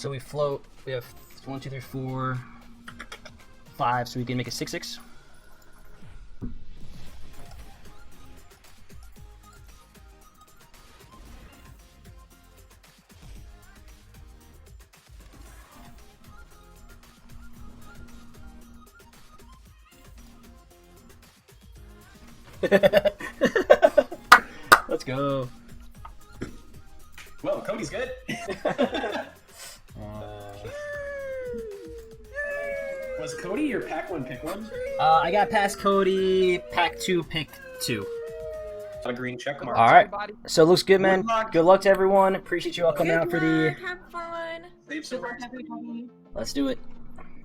So we float. We have 1, 2, 3, 4, 5. So we can make a 6/6. Let's go. Whoa, Cody's good. Was Cody your pack 1 pick 1? I got past Cody. Pack 2, pick 2. A green check mark. All right. So it looks good, man. Good luck to everyone. Appreciate you all coming out for the. Have fun. Save some. Let's do it.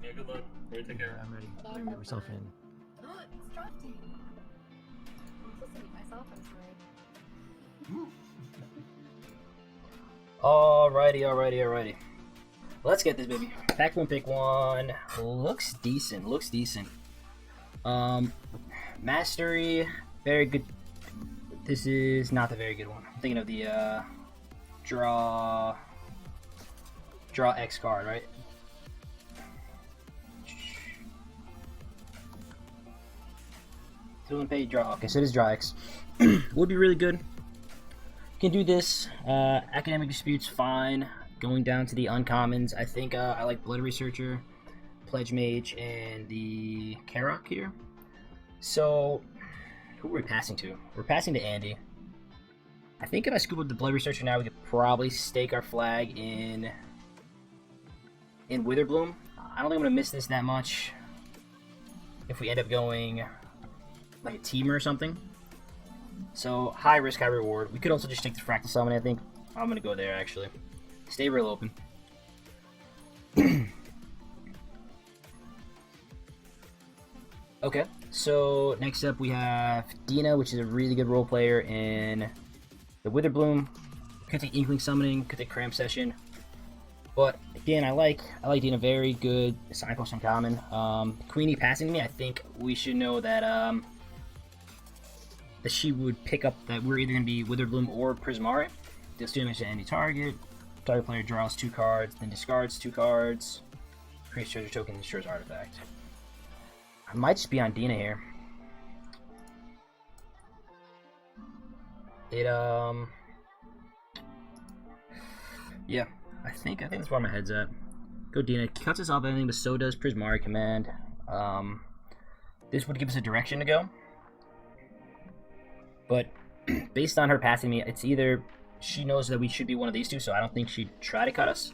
Yeah, good luck. Ready, take care. I'm ready. Get myself in. It's drafting. I'm listening to myself, I'm sorry. Alrighty. Let's get this baby. Pack 1, pick 1. Looks decent. Mastery, very good. This is not the very good one. I'm thinking of the draw X card, right? Fill and pay draw. Okay, so it is draw X. Would be really good. Can do this. Academic disputes, fine. Going down to the uncommons, I think I like Blood Researcher, Pledge Mage, and the Karok here. So, who are we passing to? We're passing to Andy. I think if I scoop up the Blood Researcher now, we could probably stake our flag in Witherbloom. I don't think I'm gonna miss this that much. If we end up going like a teamer or something. So high risk, high reward. We could also just take the Fractal Summon. I think I'm gonna go there actually. Stay real open. Okay, so next up we have Dina, which is a really good role player in the Witherbloom. Could take Inkling Summoning, could take Cram Session. But again, I like Dina, very good Signpost Uncommon. Queenie passing me, I think we should know that that she would pick up that we're either gonna be Witherbloom or Prismari. Deals 2 damage to any target. Target player draws 2 cards, then discards 2 cards. Creates treasure token, destroys artifact. I might just be on Dina here. Yeah, I think that's where my head's at. Go Dina. Cuts us off anything, but so does Prismari Command. This would give us a direction to go. But based on her passing me, it's either she knows that we should be one of these two, so I don't think she'd try to cut us.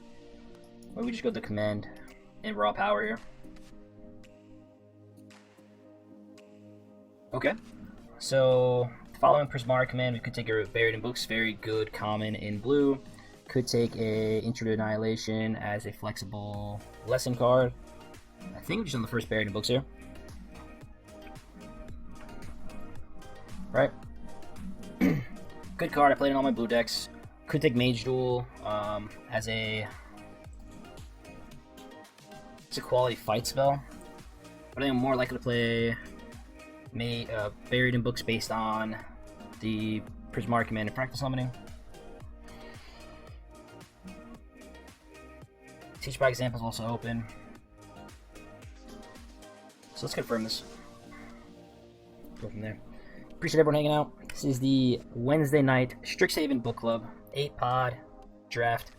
Or we just go to Command and raw power here. Okay. So following Prismari Command, we could take a Buried in Books, very good common in blue. Could take a Intruder Annihilation as a flexible lesson card. I think we're just on the first Buried in Books here. Right. Good card. I played in all my blue decks. Could take Mage Duel as a quality fight spell. But I think I'm more likely to play Buried in Books based on the Prismari Command and Fractal Summoning. Teach by Example is also open. So let's confirm this. Go from there. Appreciate everyone hanging out. This is the Wednesday night Strixhaven Book Club 8-pod draft.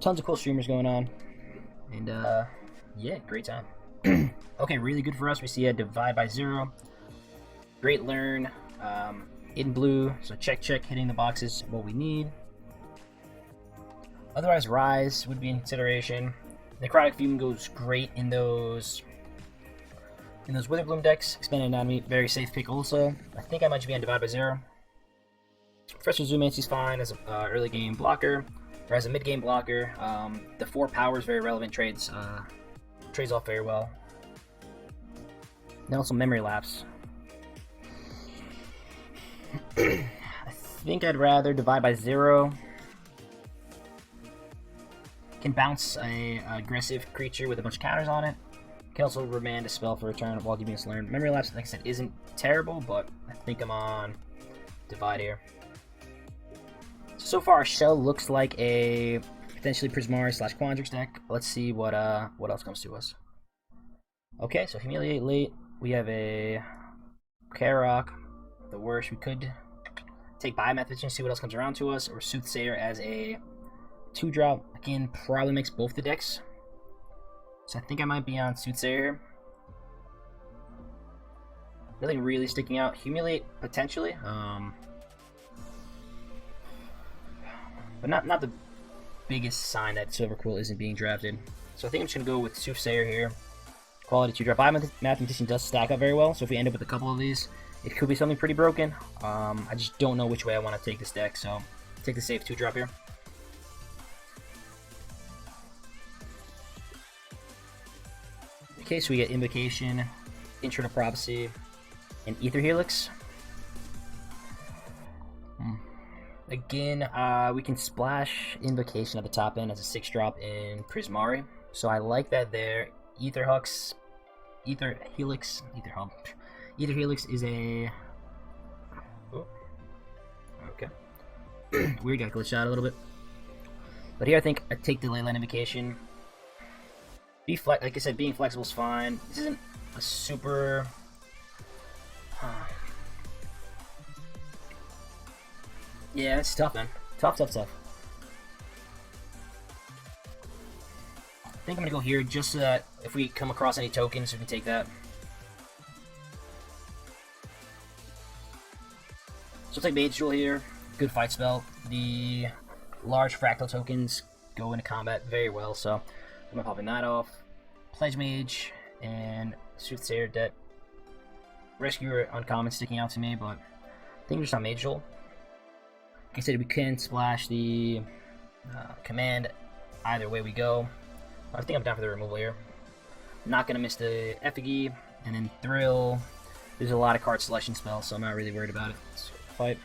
Tons of cool streamers going on. And yeah, great time. Okay, really good for us. We see a Divide by 0. Great Learn in blue. So check, hitting the boxes, what we need. Otherwise, Rise would be in consideration. Necrotic Fume goes great in those Witherbloom decks. Expanded Anatomy, very safe pick also. I think I might be on Divide by 0. Professor Zoomancy's fine as an early game blocker, or as a mid game blocker. The 4 powers, very relevant trades. Trades off very well. Then also Memory Lapse. I think I'd rather Divide by 0. Can bounce a aggressive creature with a bunch of counters on it. Can also remand a spell for a turn while giving us learn. Memory Lapse, like I said, isn't terrible, but I think I'm on Divide here. So far, our shell looks like a potentially Prismari / Quandrix deck. Let's see what else comes to us. Okay, so Humiliate late. We have a Karok, the worst. We could take Biomathematician, see what else comes around to us, or Soothsayer as a 2-drop. Again, probably makes both the decks. So I think I might be on Soothsayer. Nothing really sticking out. Humiliate, potentially. But not the biggest sign that Silver Quill isn't being drafted. So I think I'm just going to go with Soothsayer here. Quality 2-drop. Biomathematician does stack up very well, so if we end up with a couple of these, it could be something pretty broken. I just don't know which way I want to take this deck, so take the safe 2-drop here. Okay, so we get Invocation, Intro to Prophecy, and Ether Helix. Again, we can splash Invocation at the top end as a 6-drop in Prismari, so I like that there. Ether Helix is a... Oh. Okay. Weird, got glitched out a little bit. But here I think I take the Leyline Invocation. Like I said, being flexible is fine. This isn't a super... Yeah, it's tough, man. Tough. I think I'm gonna go here just so that if we come across any tokens, we can take that. So take Mage Duel here. Good fight spell. The large fractal tokens go into combat very well, so I'm popping that off. Pledge Mage and Soothsayer deck. Rescuer uncommon sticking out to me, but I think we're just on Mage Duel. Like I said, we can splash the command either way we go. I think I'm down for the removal here. Not going to miss the Effigy, and then Thrill. There's a lot of card selection spells, so I'm not really worried about it. Let's fight.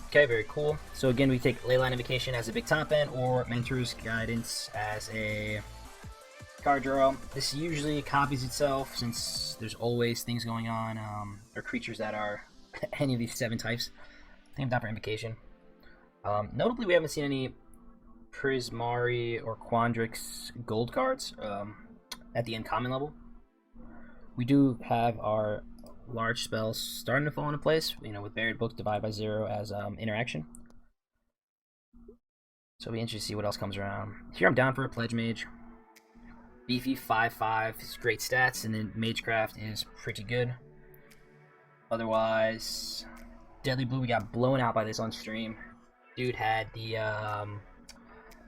Okay, very cool. So again, we take Leyline Invocation as a big top end, or Mentor's Guidance as a card draw. This usually copies itself since there's always things going on, or creatures that are any of these 7 types. I think I'm down for Invocation. Notably, we haven't seen any Prismari or Quandrix gold cards at the uncommon level. We do have our large spells starting to fall into place, with Buried Book, Divide by 0 as interaction. So it'll be interesting to see what else comes around. Here I'm down for a Pledge Mage. Beefy 5/5 is great stats, and then Magecraft is pretty good. Otherwise, Deadly Blue, we got blown out by this on stream. Dude had the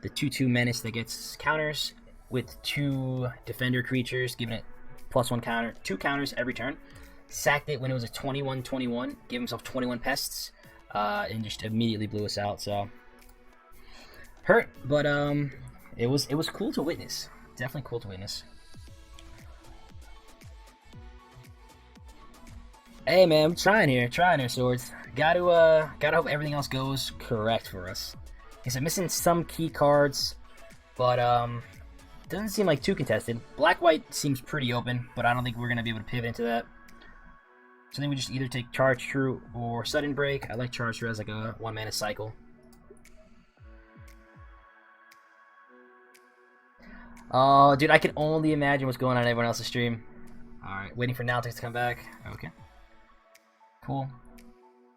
2/2 Menace that gets counters with 2 Defender creatures, giving it +1 counter, 2 counters every turn. Sacked it when it was a 21/21, gave himself 21 pests, and just immediately blew us out. So hurt, but it was cool to witness. Definitely cool to witness. Hey man, I'm trying here, Swords. Gotta hope everything else goes correct for us. Like I said, missing some key cards, but doesn't seem like too contested. Black-white seems pretty open, but I don't think we're gonna be able to pivot into that. So I think we just either take Charge True or Sudden Break. I like Charge True as like a 1-mana cycle. Oh, dude, I can only imagine what's going on in everyone else's stream. Alright, waiting for Naltex to come back. Okay. Cool.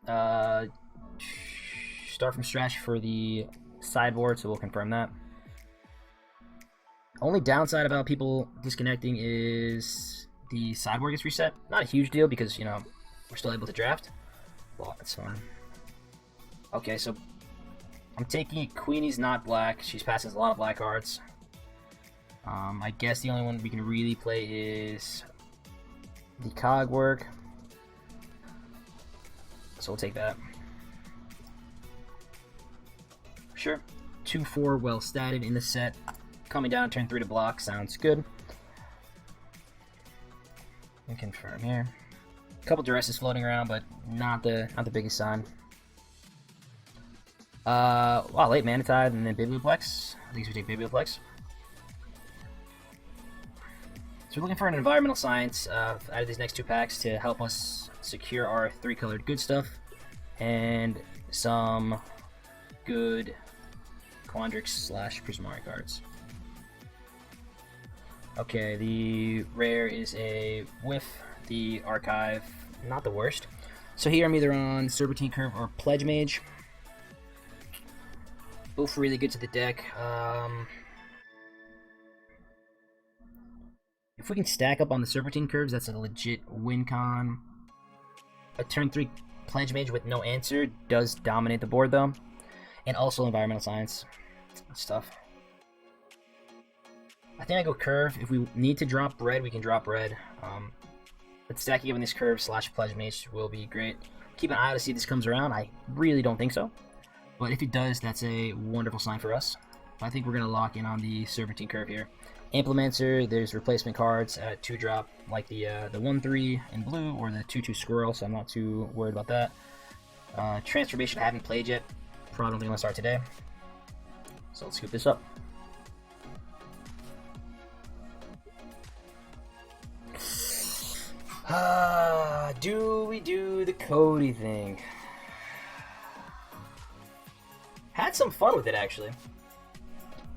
Start from Strash for the sideboard, so we'll confirm that. Only downside about people disconnecting is the sideboard gets reset. Not a huge deal because, we're still able to draft. Well, that's fine. Okay, so I'm taking it. Queenie's not black. She's passing a lot of black cards. I guess the only one we can really play is the Cogwork. So we'll take that. Sure. 2/4 well statted in the set. Coming down turn 3 to block. Sounds good. We confirm here. A couple duresses floating around, but not the biggest sign. Wow, late Mana Tide and then Biblioplex. I think we take Biblioplex. So we're looking for an environmental science out of these next 2 packs to help us secure our 3-colored good stuff and some good Quandrix / Prismari cards. Okay, the rare is a whiff. The archive, not the worst. So here I'm either on Serpentine Curve or Pledge Mage. Both really good to the deck. If we can stack up on the Serpentine Curves, that's a legit win con. A turn 3 Pledge Mage with no answer does dominate the board though. And also Environmental Science stuff. I think I go Curve. If we need to drop red, we can drop red. But stacking up on this Curve / Pledge Mage will be great. Keep an eye out to see if this comes around. I really don't think so. But if it does, that's a wonderful sign for us. I think we're going to lock in on the Serpentine Curve here. Implementer, there's replacement cards at 2-drop, like the 1/3 in blue or the 2/2 Squirrel, so I'm not too worried about that. Transformation I haven't played yet. Probably don't think I'm going to start today. So let's scoop this up. Do we do the Cody thing? Had some fun with it, actually.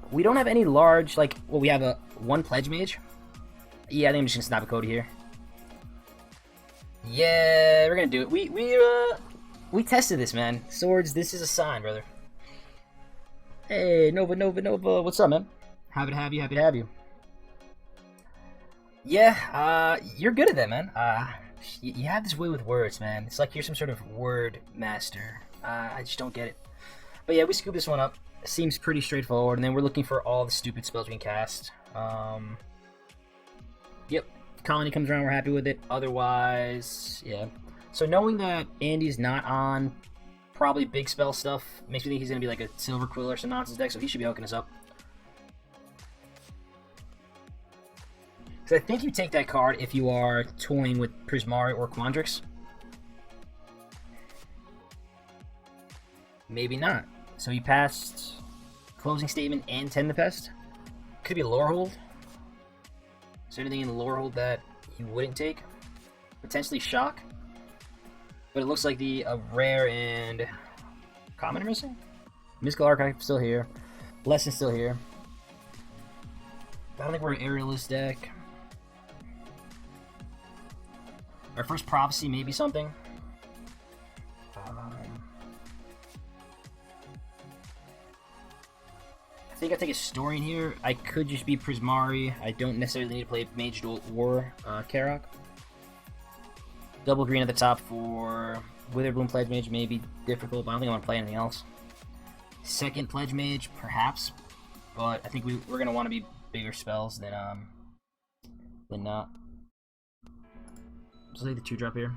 We don't have any large, like, well, we have a 1 Pledge Mage. Yeah, I think I'm just gonna snap a Cody here. Yeah, we're gonna do it. We tested this, man. Swords, this is a sign, brother. Hey, Nova. What's up, man? Happy to have you. Yeah, you're good at that, man. You have this way with words, man. It's like you're some sort of word master. I just don't get it. But yeah, we scoop this one up. Seems pretty straightforward, and then we're looking for all the stupid spells we can cast. Yep, Colony comes around, we're happy with it. Otherwise, yeah. So knowing that Andy's not on probably big spell stuff makes me think he's going to be like a Silver Quill or some nonsense deck, so he should be hooking us up. Because I think you take that card if you are toying with Prismari or Quandrix. Maybe not. So he passed Closing Statement and Tend the Pest. Could be a Lore Hold. Is there anything in the Lore Hold that he wouldn't take? Potentially Shock. But it looks like the rare and common are missing. Mystical Archive still here. Lesson still here. I don't think we're an Aerialist deck. Our first Prophecy may be something. I think I take a Historian here. I could just be Prismari. I don't necessarily need to play Mage Duel or Karok. Double green at the top for Witherbloom Pledge Mage may be difficult, but I don't think I want to play anything else. Second Pledge Mage, perhaps, but I think we're going to want to be bigger spells than not. Just take the 2-drop here.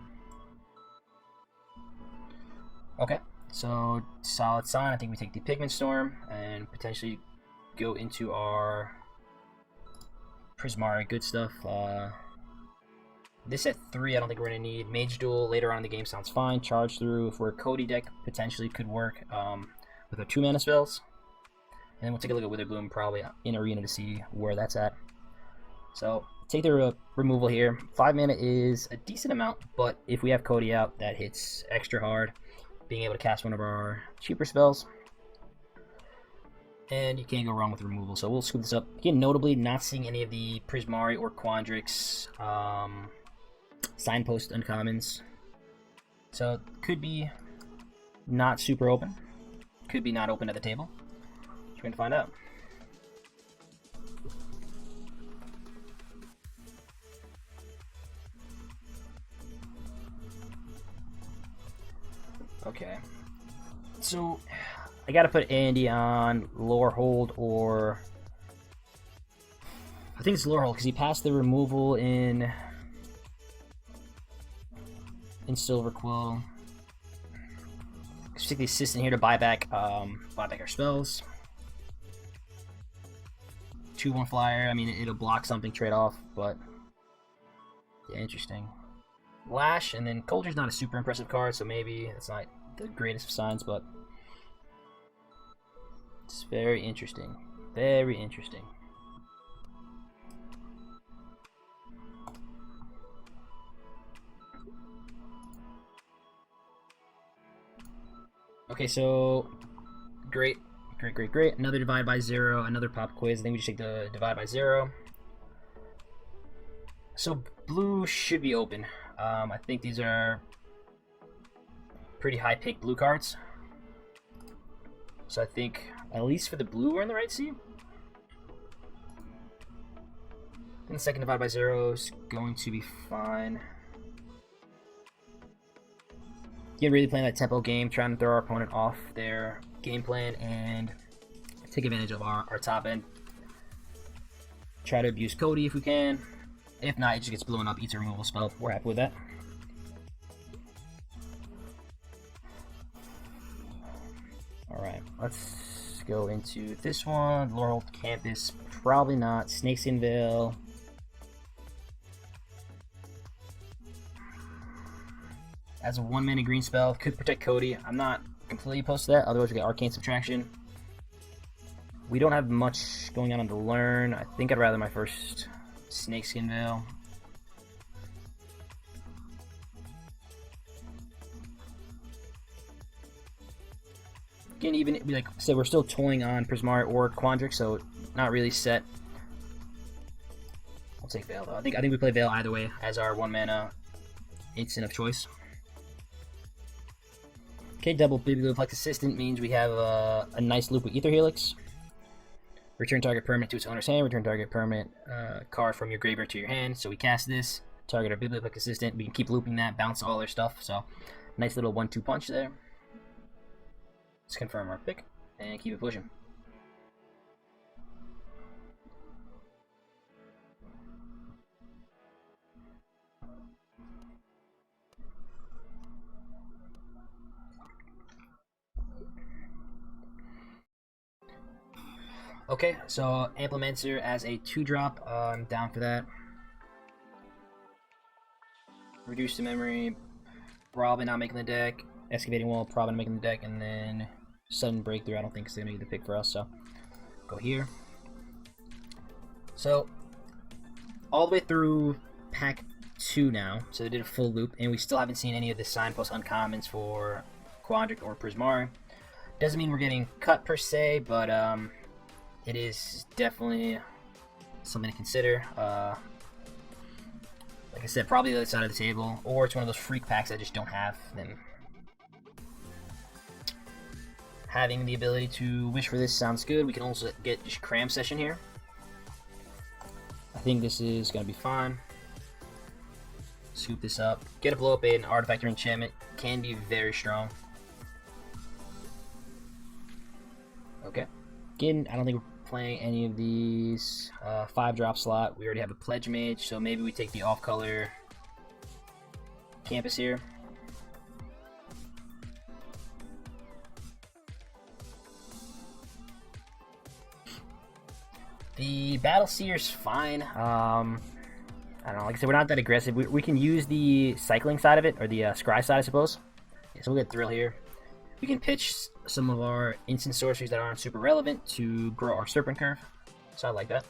Okay, so solid sign. I think we take the Pigment Storm and potentially go into our Prismari. Good stuff. This at 3, I don't think we're going to need. Mage Duel later on in the game sounds fine. Charge Through, if we're a Cody deck, potentially could work with our 2-mana spells. And then we'll take a look at Witherbloom probably in Arena to see where that's at. So take the removal here. 5 mana is a decent amount, but if we have Cody out, that hits extra hard. Being able to cast one of our cheaper spells. And you can't go wrong with removal, so we'll scoop this up. Again, notably, not seeing any of the Prismari or Quandrix Signpost uncommons. So, could be not super open. Could be not open at the table. We're going to find out. Okay. So, I gotta put Andy on Lore Hold or... I think it's Lore Hold because he passed the removal in Silver Quill. Let's take the assistant here to buy back our spells. 2/1 flyer. I mean, it'll block something trade off, but yeah, interesting. Lash, and then Coldre's not a super impressive card, so maybe it's not the greatest of signs, but it's very interesting. Very interesting. Okay, so great. Another divide by 0, another pop quiz. I think we just take the divide by 0. So blue should be open. I think these are pretty high pick blue cards. So I think at least for the blue we're in the right seat. And the second divide by 0 is going to be fine. Again, really playing that tempo game, trying to throw our opponent off their game plan and take advantage of our top end. Try to abuse Cody if we can. If not, it just gets blown up, eats a removal spell. We're happy with that. Alright, let's go into this one. Laurel Campus, probably not. Snakeskin Veil. As a 1-mana green spell, could protect Cody. I'm not completely opposed to that, otherwise we get Arcane Subtraction. We don't have much going on the learn. I think I'd rather my first Snakeskin Veil. Again, even like I said, we're still toying on Prismari or Quandrix, so not really set. I'll take Veil though. I think we play Veil either way as our 1-mana instant of choice. Okay, double Biblioplex Assistant means we have a nice loop with Ether Helix. Return target permanent to its owner's hand. Return target permanent card from your graveyard to your hand. So we cast this, target our Biblioplex Assistant. We can keep looping that, bounce all their stuff. So nice little 1-2 punch there. Let's confirm our pick and keep it pushing. Okay, so Implementer as a 2-drop, I'm down for that. Reduce the memory, probably not making the deck. Excavating Wall, probably not making the deck, and then Sudden Breakthrough, I don't think is going to be the pick for us, so go here. So, all the way through pack 2 now, so they did a full loop, and we still haven't seen any of the Signpost uncommons for Quandrix or Prismari. Doesn't mean we're getting cut per se, but it is definitely something to consider. Like I said, probably the other side of the table, or it's one of those freak packs I just don't have. Then having the ability to wish for this sounds good. We can also get just Cram Session here. I think this is going to be fine. Scoop this up. Get a blow up aid and artifact or enchantment can be very strong. Okay. Again, I don't think we're playing any of these 5-drop slot. We already have a Pledge Mage, so maybe we take the off-color Campus here. The Battle Seer's fine. I don't know, like I said, we're not that aggressive. We can use the cycling side of it, or the scry side, I suppose. Yeah, so we'll get Thrill here. We can pitch some of our instant sorceries that aren't super relevant to grow our Serpent Curve. So I like that.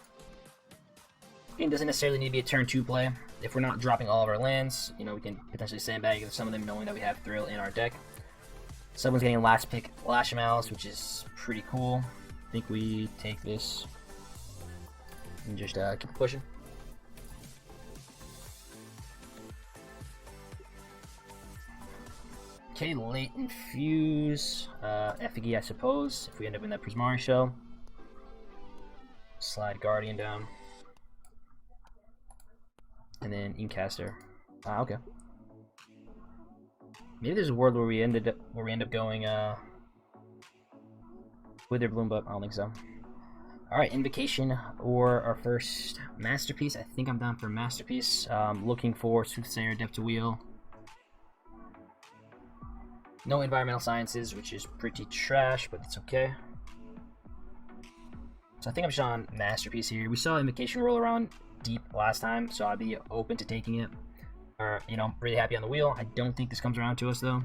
It doesn't necessarily need to be a turn 2 play. If we're not dropping all of our lands, you know, we can potentially sandbag some of them knowing that we have Thrill in our deck. Someone's getting a last pick Lash Malice, which is pretty cool. I think we take this and just keep pushing. Okay, late infuse, Effigy, I suppose, if we end up in that Prismari shell. Slide Guardian down. And then Inkcaster. Okay. Maybe there's a world where we end up going Witherbloom, but I don't think so. Alright, Invocation or our first Masterpiece. I think I'm down for Masterpiece. Looking for Soothsayer, Depth to Wheel. No Environmental Sciences, which is pretty trash, but it's okay. So I think I'm just on Masterpiece here. We saw Invocation roll around deep last time, so I'd be open to taking it. You know, really happy on the wheel. I don't think this comes around to us, though.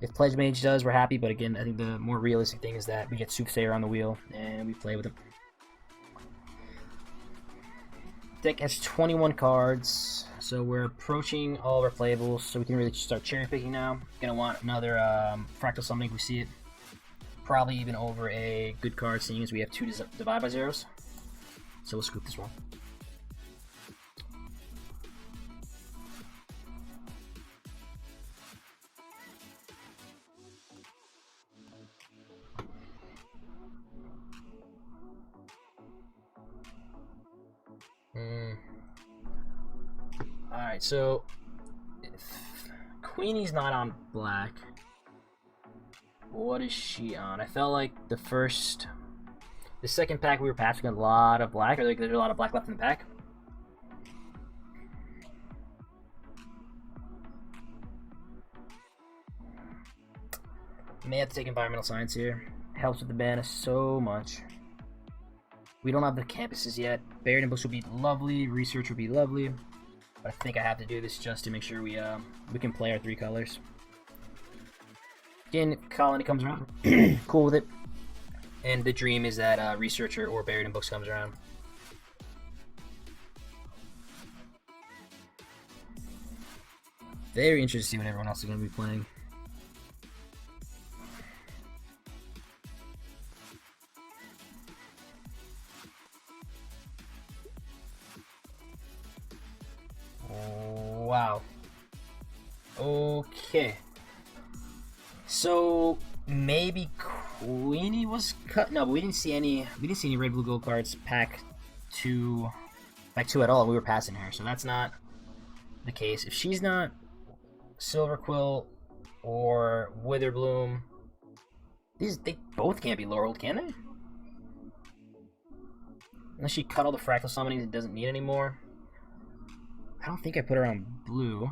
If Pledge Mage does, we're happy, but again, I think the more realistic thing is that we get Soothsayer on the wheel, and we play with him. Deck has 21 cards, so we're approaching all of our playables, so we can really start cherry picking now. Gonna want another Fractal Summoning if we see it. Probably even over a good card, seeing as we have 2 Divide by Zeros. So we'll scoop this one. Alright, so if Queenie's not on black, what is she on? I felt like the second pack we were passing a lot of black, or there's a lot of black left in the pack. May have to take Environmental Science here. Helps with the mana so much. We don't have the campuses yet. Buried in Books would be lovely. Research would be lovely. But I think I have to do this just to make sure we can play our 3 colors. Again, if Colony comes around, cool with it. And the dream is that Researcher or Buried in Books comes around. Very interested to see what everyone else is going to be playing. Wow. Okay. So maybe Queenie was cut. No, but we didn't see any. We didn't see any red, blue, gold cards pack two at all. We were passing her, so that's not the case. If she's not Silver Quill or Witherbloom, they both can't be Laureled, can they? Unless she cut all the fractal summonings and doesn't need anymore. I don't think I put her on blue.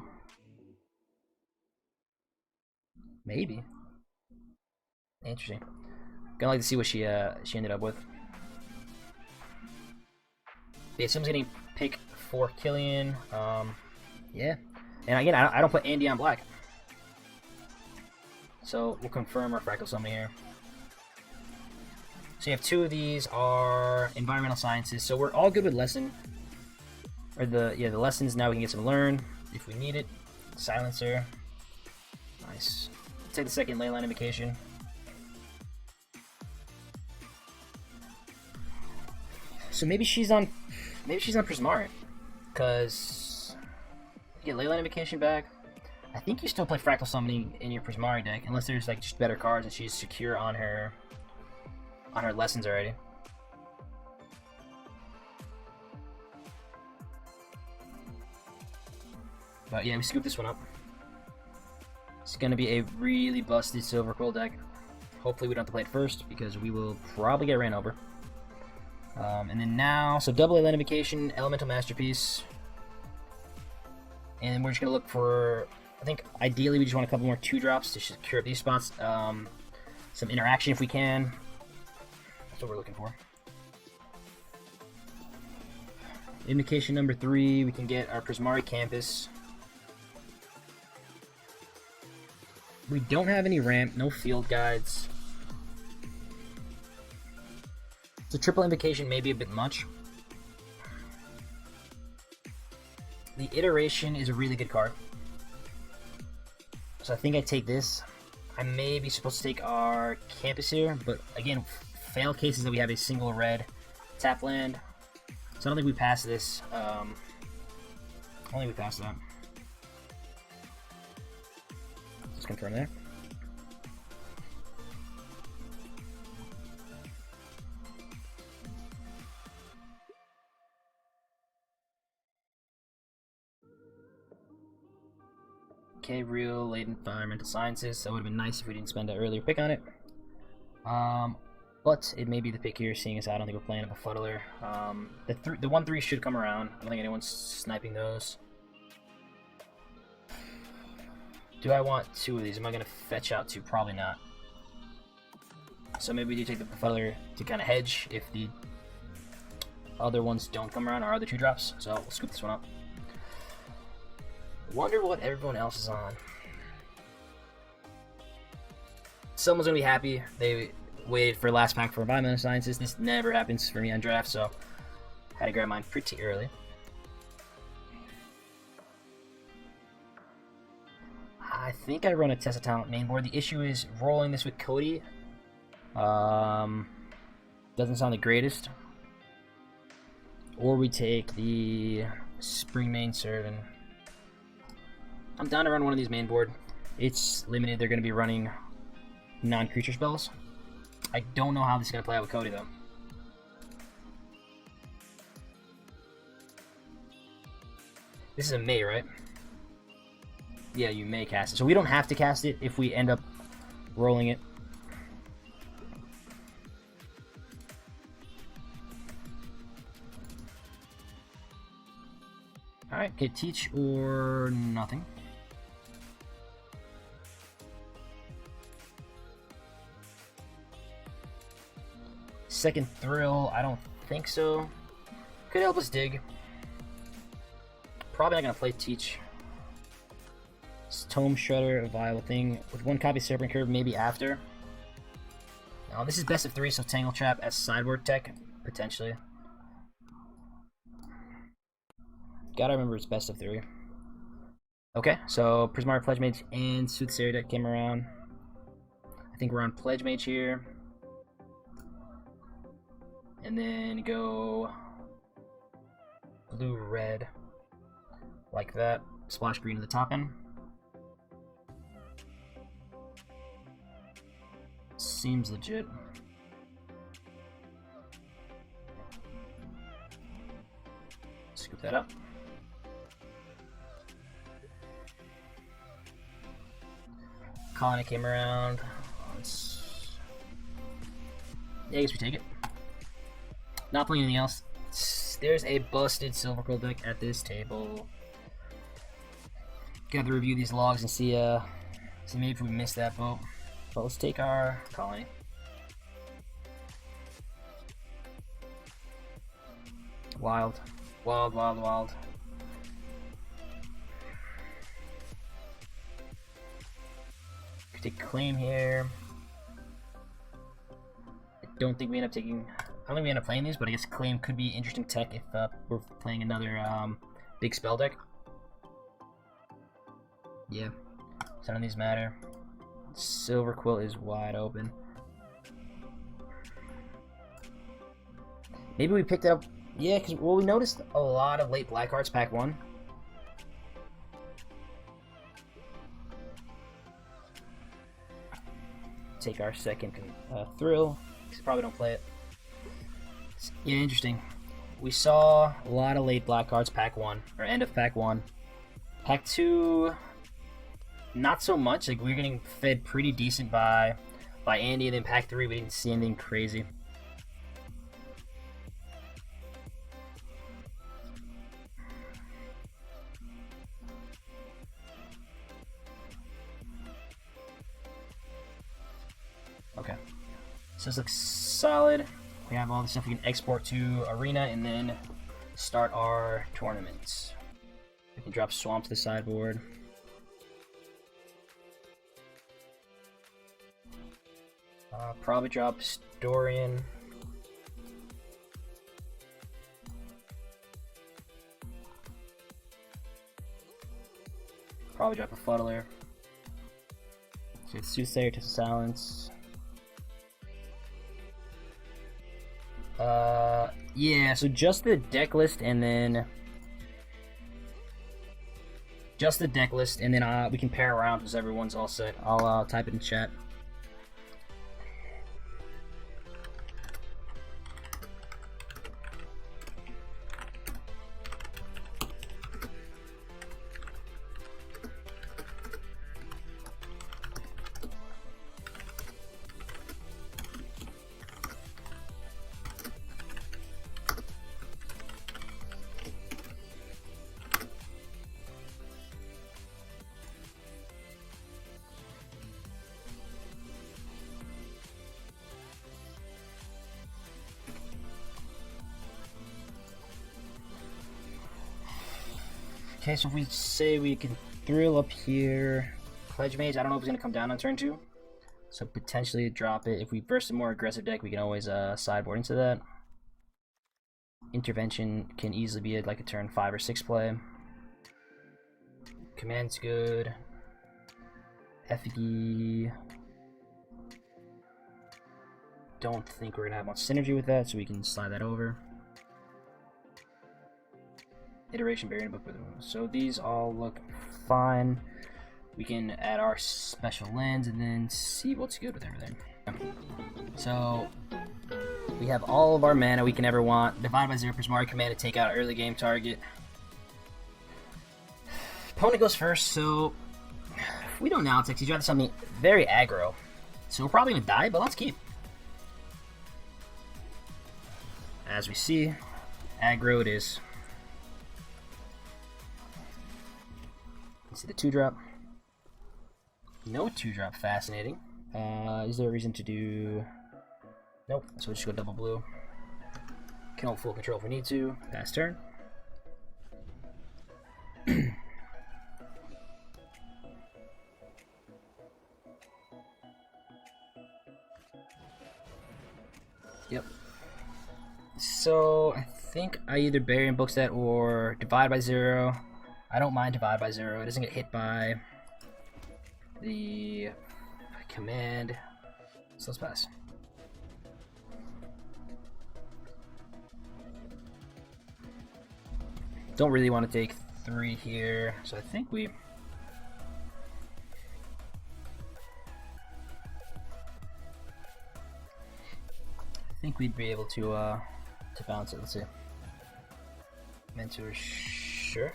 Maybe. Interesting. Gonna like to see what she ended up with. Yeah, someone's getting pick for Killian. Yeah. And again, I don't put Andy on black. So we'll confirm our fractal summon here. So you have 2 of these are environmental sciences. So we're all good with lesson. Or the lessons. Now we can get some learn if we need it. Silencer. Nice. Take the second leyline invocation. So maybe she's on Prismari, because you get leyline invocation back. I think you still play fractal summoning in your Prismari deck, unless there's like just better cards and she's secure on her lessons already. But yeah, we scooped this one up. It's gonna be a really busted Silver Quill deck. Hopefully we don't have to play it first, because we will probably get ran over. And then now, so double Identification, Elemental Masterpiece. And we're just gonna look for, I think ideally we just want a couple more 2-drops to secure up these spots. Some interaction if we can. That's what we're looking for. Invocation number 3, we can get our Prismari Campus. We don't have any ramp, no field guides. So triple invocation may be a bit much. The iteration is a really good card. So I think I take this. I may be supposed to take our campus here, but again, fail cases that we have a single red tap land. So I don't think we pass this. I don't think we pass that. Just confirm there. Okay, real late environmental sciences. That would have been nice if we didn't spend an earlier pick on it. But it may be the pick here, seeing as I don't think we're playing a befuddler. The 1-3 should come around. I don't think anyone's sniping those. Do I want 2 of these? Am I going to fetch out 2? Probably not. So maybe we do take the befuddler to kind of hedge if the other ones don't come around, our other 2-drops. So we'll scoop this one up. Wonder what everyone else is on. Someone's gonna be happy they waited for last pack for environmental sciences. This never happens for me on draft, so had to grab mine pretty early. think I run a Tessa Talent main board. The issue is rolling this with Cody. Doesn't sound the greatest. Or we take the Spring Main Servant. I'm down to run one of these main board. It's limited. They're going to be running non-creature spells. I don't know how this is going to play out with Cody, though. This is a May, right? Yeah, you may cast it. So we don't have to cast it if we end up rolling it. Alright, okay, teach or nothing. Second Thrill, I don't think so. Could help us dig. Probably not gonna play Teach. Tome Shredder, a viable thing. With one copy of Serpent Curve, maybe after. Now, this is best of 3, so Tangle Trap as sideboard tech, potentially. Gotta remember it's best of 3. Okay, so Prismari Pledge Mage and Soothsayer deck came around. I think we're on Pledge Mage here. And then go blue-red. Like that. Splash green to the top end. Seems legit. Scoop that up. Colony came around. Yeah, I guess we take it. Not playing anything else. There's a busted Silver Quill deck at this table. Got to review these logs and see maybe if we missed that boat. But let's take our colony. Wild. Wild, wild, wild. Could take claim here. I don't think we end up taking... I don't think we end up playing these, but I guess claim could be interesting tech if we're playing another big spell deck. Yeah. So none of these matter. Silver Quill is wide open. Maybe we picked it up. Yeah, because well, we noticed a lot of late black cards pack 1. Take our second thrill. Because probably don't play it. Yeah, interesting. We saw a lot of late black cards pack 1 or end of pack 1. Pack 2. Not so much. Like we were getting fed pretty decent by Andy, and then pack 3 we didn't see anything crazy. Okay, so this looks solid. We have all the stuff we can export to Arena and then start our tournaments. We can drop Swamp to the sideboard. Probably drop Dorian. Probably drop a Fuddler. So it's Soothsayer to Silence. Yeah, so just the deck list and then... Just the deck list and then we can pair around because everyone's all set. I'll type it in chat. Okay, so if we say we can thrill up here, Pledge Mage, I don't know if it's going to come down on turn 2. So potentially drop it. If we burst a more aggressive deck, we can always sideboard into that. Intervention can easily be like a turn 5 or 6 play. Command's good. Effigy. Don't think we're gonna have much synergy with that, so we can slide that over. Iteration variant book. So these all look fine. We can add our special lens and then see what's good with everything. So we have all of our mana we can ever want. Divide by 0 Prismari command to take out an early game target. Opponent goes first, so if we don't now text, he's rather something very aggro. So we're probably gonna die, but let's keep. As we see, aggro it is. Let's see the 2-drop. No 2-drop, fascinating. Is there a reason to do... Nope, so we'll just go double blue. Can hold full control if we need to. Pass turn. Yep. So I think I either bury and books that or divide by 0. I don't mind divide by 0. It doesn't get hit by the command. So let's pass. Don't really want to take 3 here, so I think we... we'd be able to bounce it. Let's see. Mentor, sure.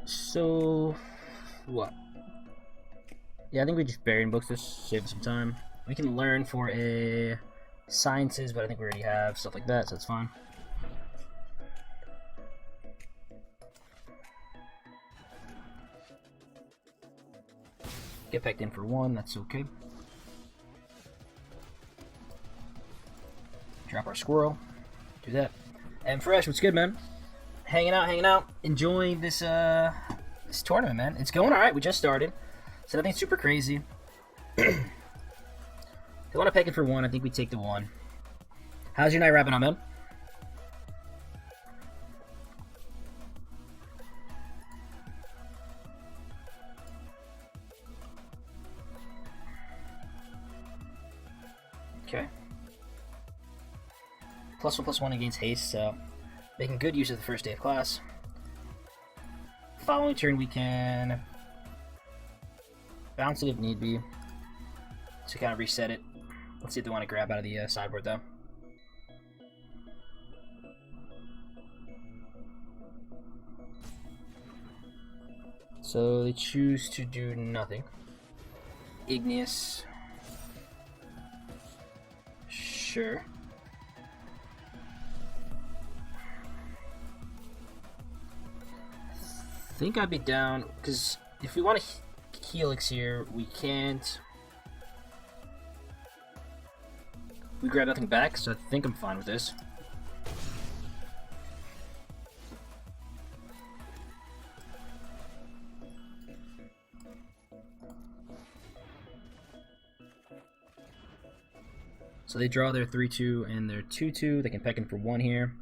So what? Yeah, I think we just bury and books this, save some time. We can learn for a sciences, but I think we already have stuff like that, so it's fine. Get back in for 1, that's okay. Drop our squirrel. Do that. And Fresh, what's good, man? Hanging out. Enjoying this this tournament, man. It's going alright, we just started. So nothing super crazy. If you want to pick it for 1, I think we take the 1. How's your night wrapping up, man? Okay. +1/+1 against haste, so making good use of the first day of class. Following turn, we can bounce it if need be to kind of reset it. Let's see if they want to grab out of the sideboard though. So they choose to do nothing. Igneous. Sure. I think I'd be down, because if we want to Helix here, we can't. We grab nothing back, so I think I'm fine with this. So they draw their 3/2 and their 2/2. They can peck in for 1 here.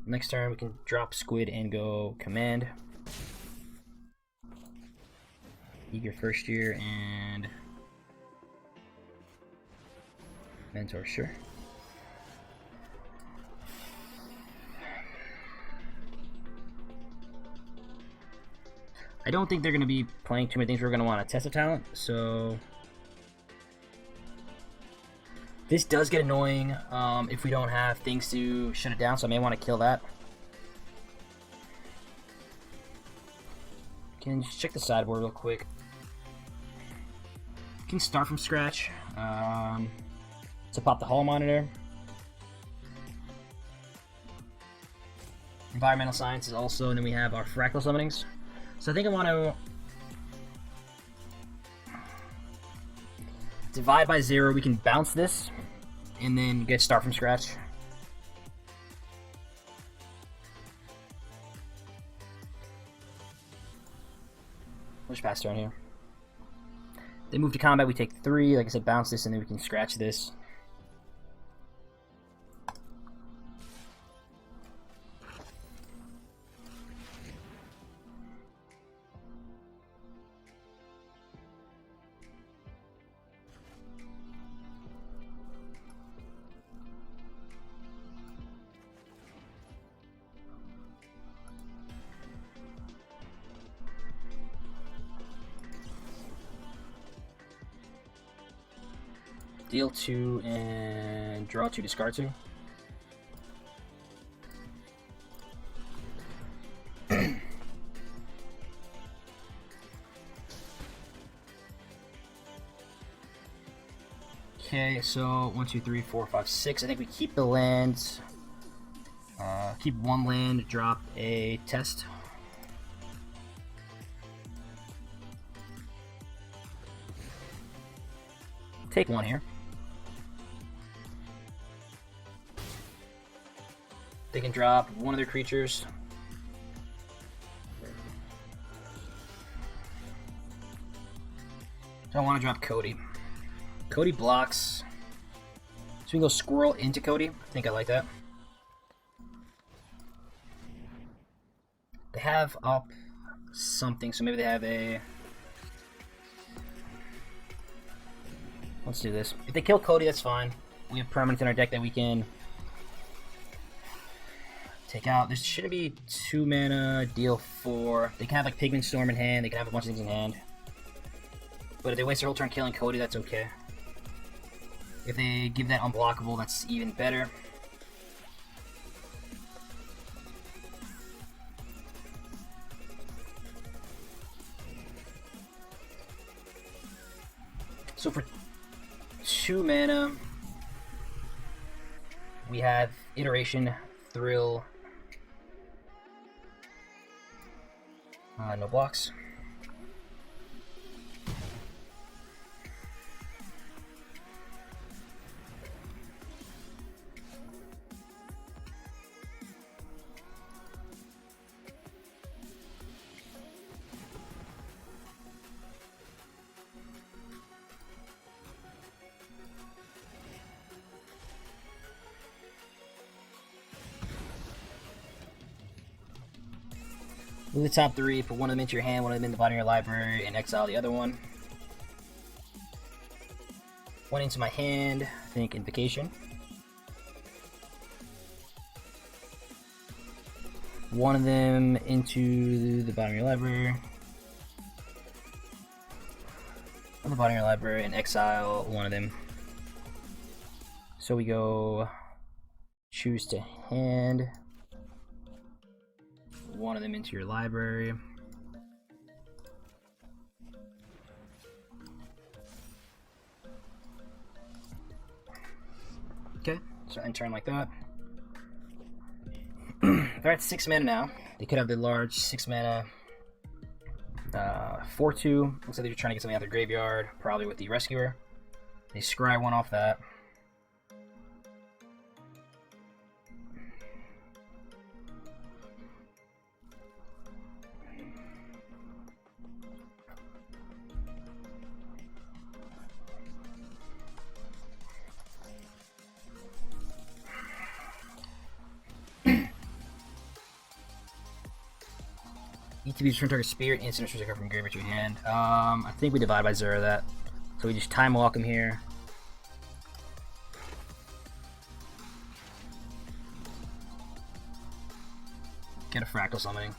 Next turn, we can drop Squid and go Command. Eager first year and Mentor, sure. I don't think they're going to be playing too many things we're going to want to test a talent, so this does get annoying if we don't have things to shut it down, so I may want to kill that. Can just check the sideboard real quick. Can start from scratch to pop the hall monitor. Environmental sciences also, and then we have our fractal summonings. So I think I want to divide by 0. We can bounce this and then get start from scratch. We'll just pass turn here. They move to combat, we take 3. Like I said, bounce this, and then we can scratch this. Deal 2 and draw 2, discard 2. Okay, so 1, 2, 3, 4, 5, 6. I think we keep the lands. Keep 1 land, drop a test. Take 1 here. They can drop 1 of their creatures. So I want to drop Cody. Cody blocks. So we can go Squirrel into Cody. I think I like that. They have up something, so maybe they have a... Let's do this. If they kill Cody, that's fine. We have permanents in our deck that we can take out. This shouldn't be 2 mana, deal 4. They can have like Pigment Storm in hand, they can have a bunch of things in hand. But if they waste their whole turn killing Cody, that's okay. If they give that unblockable, that's even better. So for 2 mana, we have Iteration, Thrill, no blocks. Move the top 3, put 1 of them into your hand, 1 of them in the bottom of your library, and exile the other one. 1 into my hand, I think Invocation. 1 of them into the bottom of your library. On the bottom of your library, and exile 1 of them. So we go choose to hand. 1 of them into your library. Okay, so end turn like that. They're at 6 mana now. They could have the large 6 mana 4/2. Looks like they're trying to get something out of their graveyard, probably with the Rescuer. They scry 1 off that. ETB return target spirit, instant return from graveyard to your hand. I think we divide by 0 that. So we just time walk him here. Get a fractal summoning.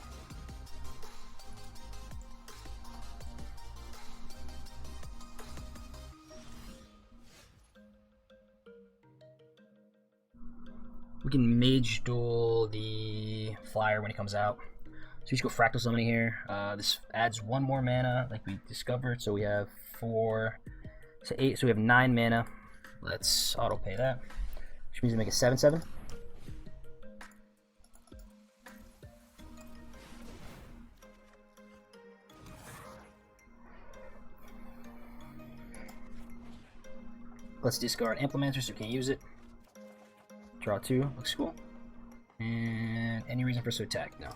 We can mage duel the flyer when he comes out. So we just go fractal summoning here. This adds 1 more mana, like we discovered. So we have 4, so 8. So we have 9 mana. Let's auto pay that, which means we make a 7/7. Let's discard Implementer, so we can't use it. Draw 2, looks cool. And any reason for us to attack? No.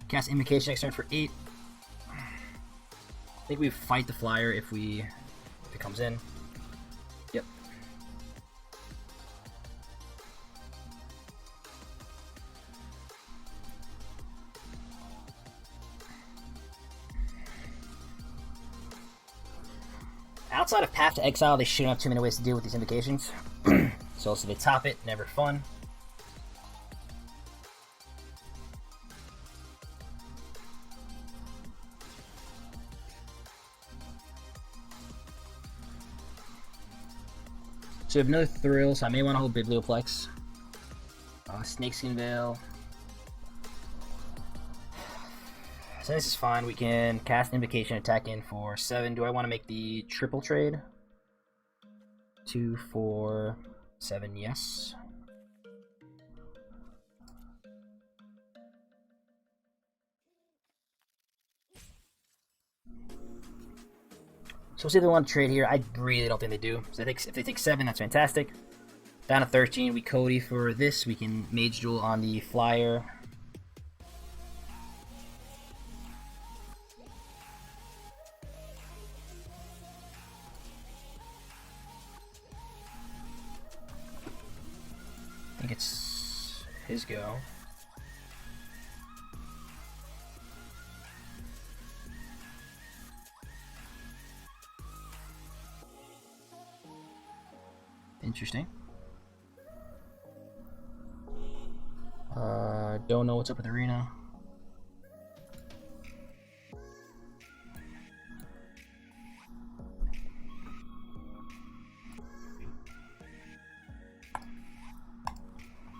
Cast Invocation next turn for 8. I think we fight the flyer if it comes in. Yep. Outside of Path to Exile, they shouldn't have too many ways to deal with these invocations. So they top it, never fun. So we have another Thrill, so I may want to hold Biblioplex. Snakeskin Veil. So this is fine. We can cast Invocation, attack in for 7. Do I want to make the triple trade? 2, 4, 7, yes. So we'll see if they want to trade here. I really don't think they do. So if they take 7, that's fantastic. Down to 13, we Cody for this. We can Mage Duel on the flyer. I think it's his go. Interesting. Don't know what's up with Arena.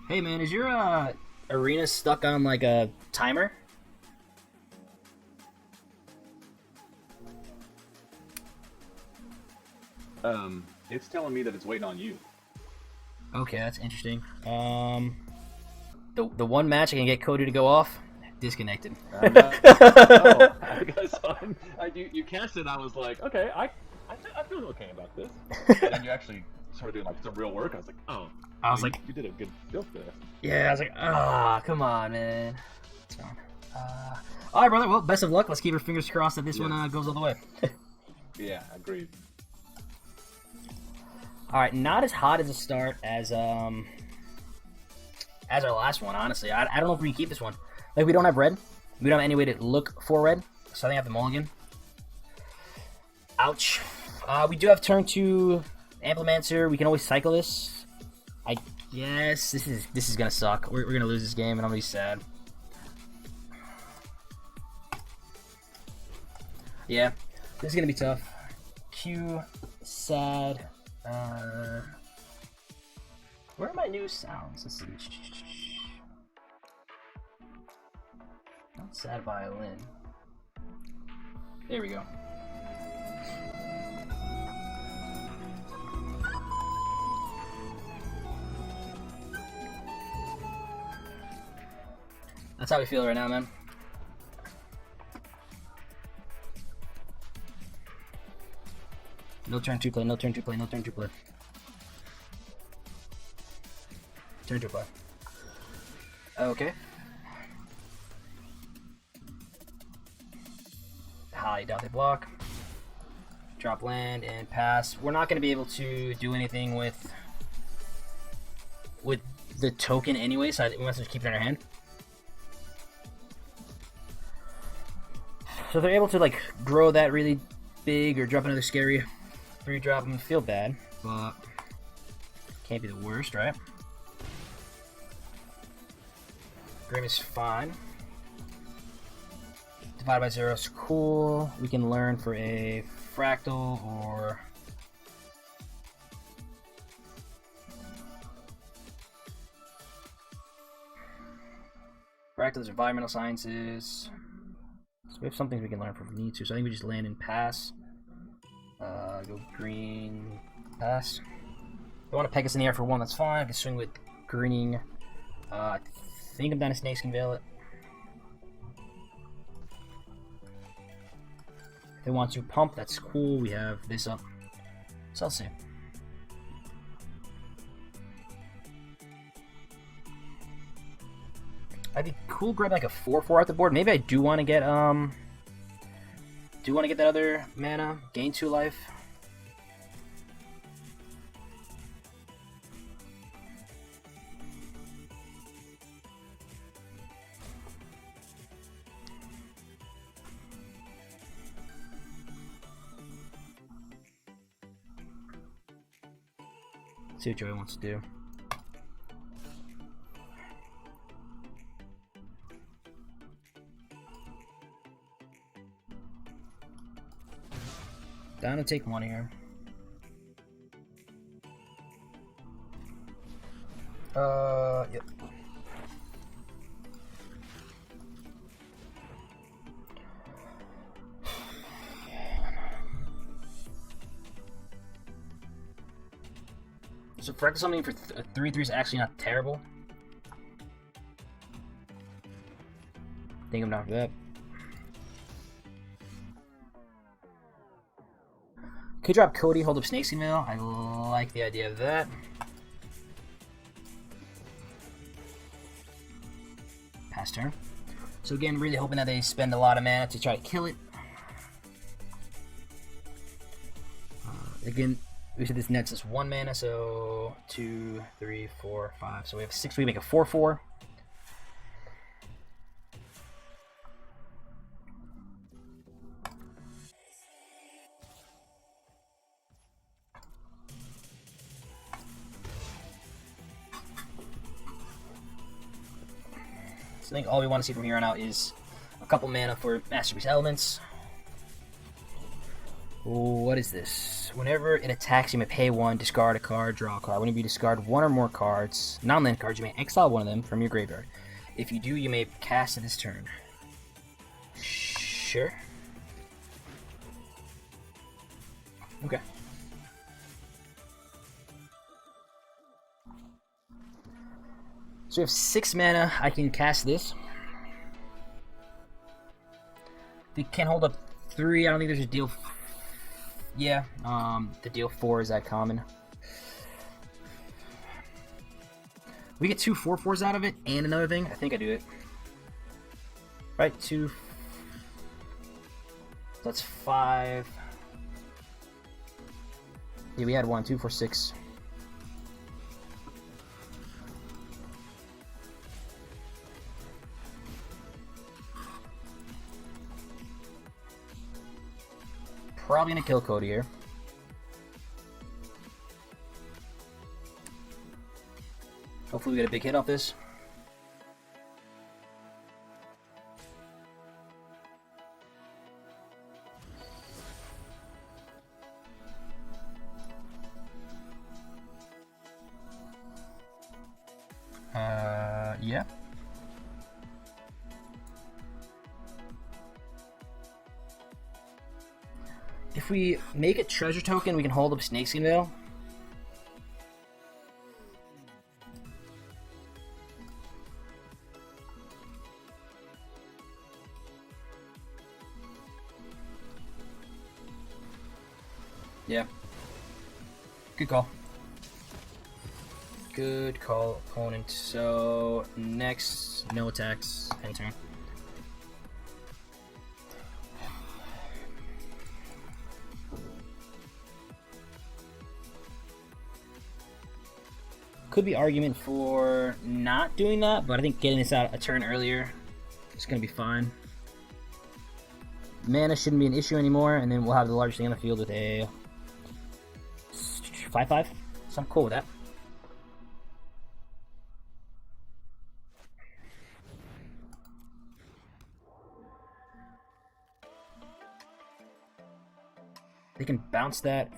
Hey man, is your Arena stuck on like a timer? It's telling me that it's waiting on you. Okay, that's interesting. The one match I can get Cody to go off, disconnected. Oh, because you cast it, I was like, okay, I feel okay about this. And then you actually started doing like some real work. I was like, oh, I was like, you did a good build for this. Yeah, I was like, ah, come on, man. It's fine. All right, brother. Well, best of luck. Let's keep our fingers crossed that this one goes all the way. Yeah, agreed. All right, not as hot as a start as our last one, honestly. I don't know if we can keep this one. Like, we don't have red. We don't have any way to look for red, so I think I have the mulligan. Ouch. We do have turn 2 Amplimancer. We can always cycle this. I guess this is gonna suck. We're gonna lose this game, and I'm gonna be sad. Yeah, this is gonna be tough. Q, sad. Where are my new sounds? Let's see. Not sad violin. There we go. That's how we feel right now, man. No turn 2 play, no turn 2 play, no turn 2 play. Turn 2 play. Okay. High down the block. Drop land and pass. We're not going to be able to do anything with the token anyway, so we must just keep it in our hand. So if they're able to like grow that really big or drop another scary 3-drop, I'm gonna feel bad, but can't be the worst, right? Grim is fine. Divided by 0 is cool. We can learn for a fractal or fractals are environmental sciences. So we have some things we can learn if we need to. So I think we just land and pass. Go green, pass. If I want to peg us in the air for 1, that's fine. I can swing with green. I think I'm down to Snakeskin Veil it. If they want to pump, that's cool. We have this up. So I'll see. I'd be cool grabbing like a 4/4 off the board. Maybe I do want to get that other mana, gain 2 life. See what Joey wants to do. Down to take 1 here. Yep. So practice something for 3/3 is actually not terrible. Think I'm not for that. Could drop Cody, hold up Snakeskin Veil. I like the idea of that. Pass turn. So again, really hoping that they spend a lot of mana to try to kill it. Again, we said this nets us 1 mana, so 2, 3, 4, 5. So we have 6. We make a 4/4. So I think all we want to see from here on out is a couple mana for Masterpiece Elements. What is this? Whenever it attacks, you may pay 1, discard a card, draw a card. Whenever you discard 1 or more cards, non-land cards, you may exile 1 of them from your graveyard. If you do, you may cast it this turn. Sure. Okay. So we have 6 mana. I can cast this. They can't hold up 3. I don't think there's a deal. Yeah, the deal 4 is that common. We get 2 4/4s out of it and another thing. I think I do it. Right, 2. That's 5. Yeah, we had 1, 2, 4, 6. Probably gonna kill Cody here. Hopefully we get a big hit off this. Yeah. If we make a treasure token, we can hold up Snakeskin Veil. Yeah. Good call. Good call, opponent. So, next, no attacks, end turn. Could be argument for not doing that, but I think getting this out a turn earlier is going to be fine. Mana shouldn't be an issue anymore, and then we'll have the largest thing on the field with a 5/5. So I'm cool with that. They can bounce that,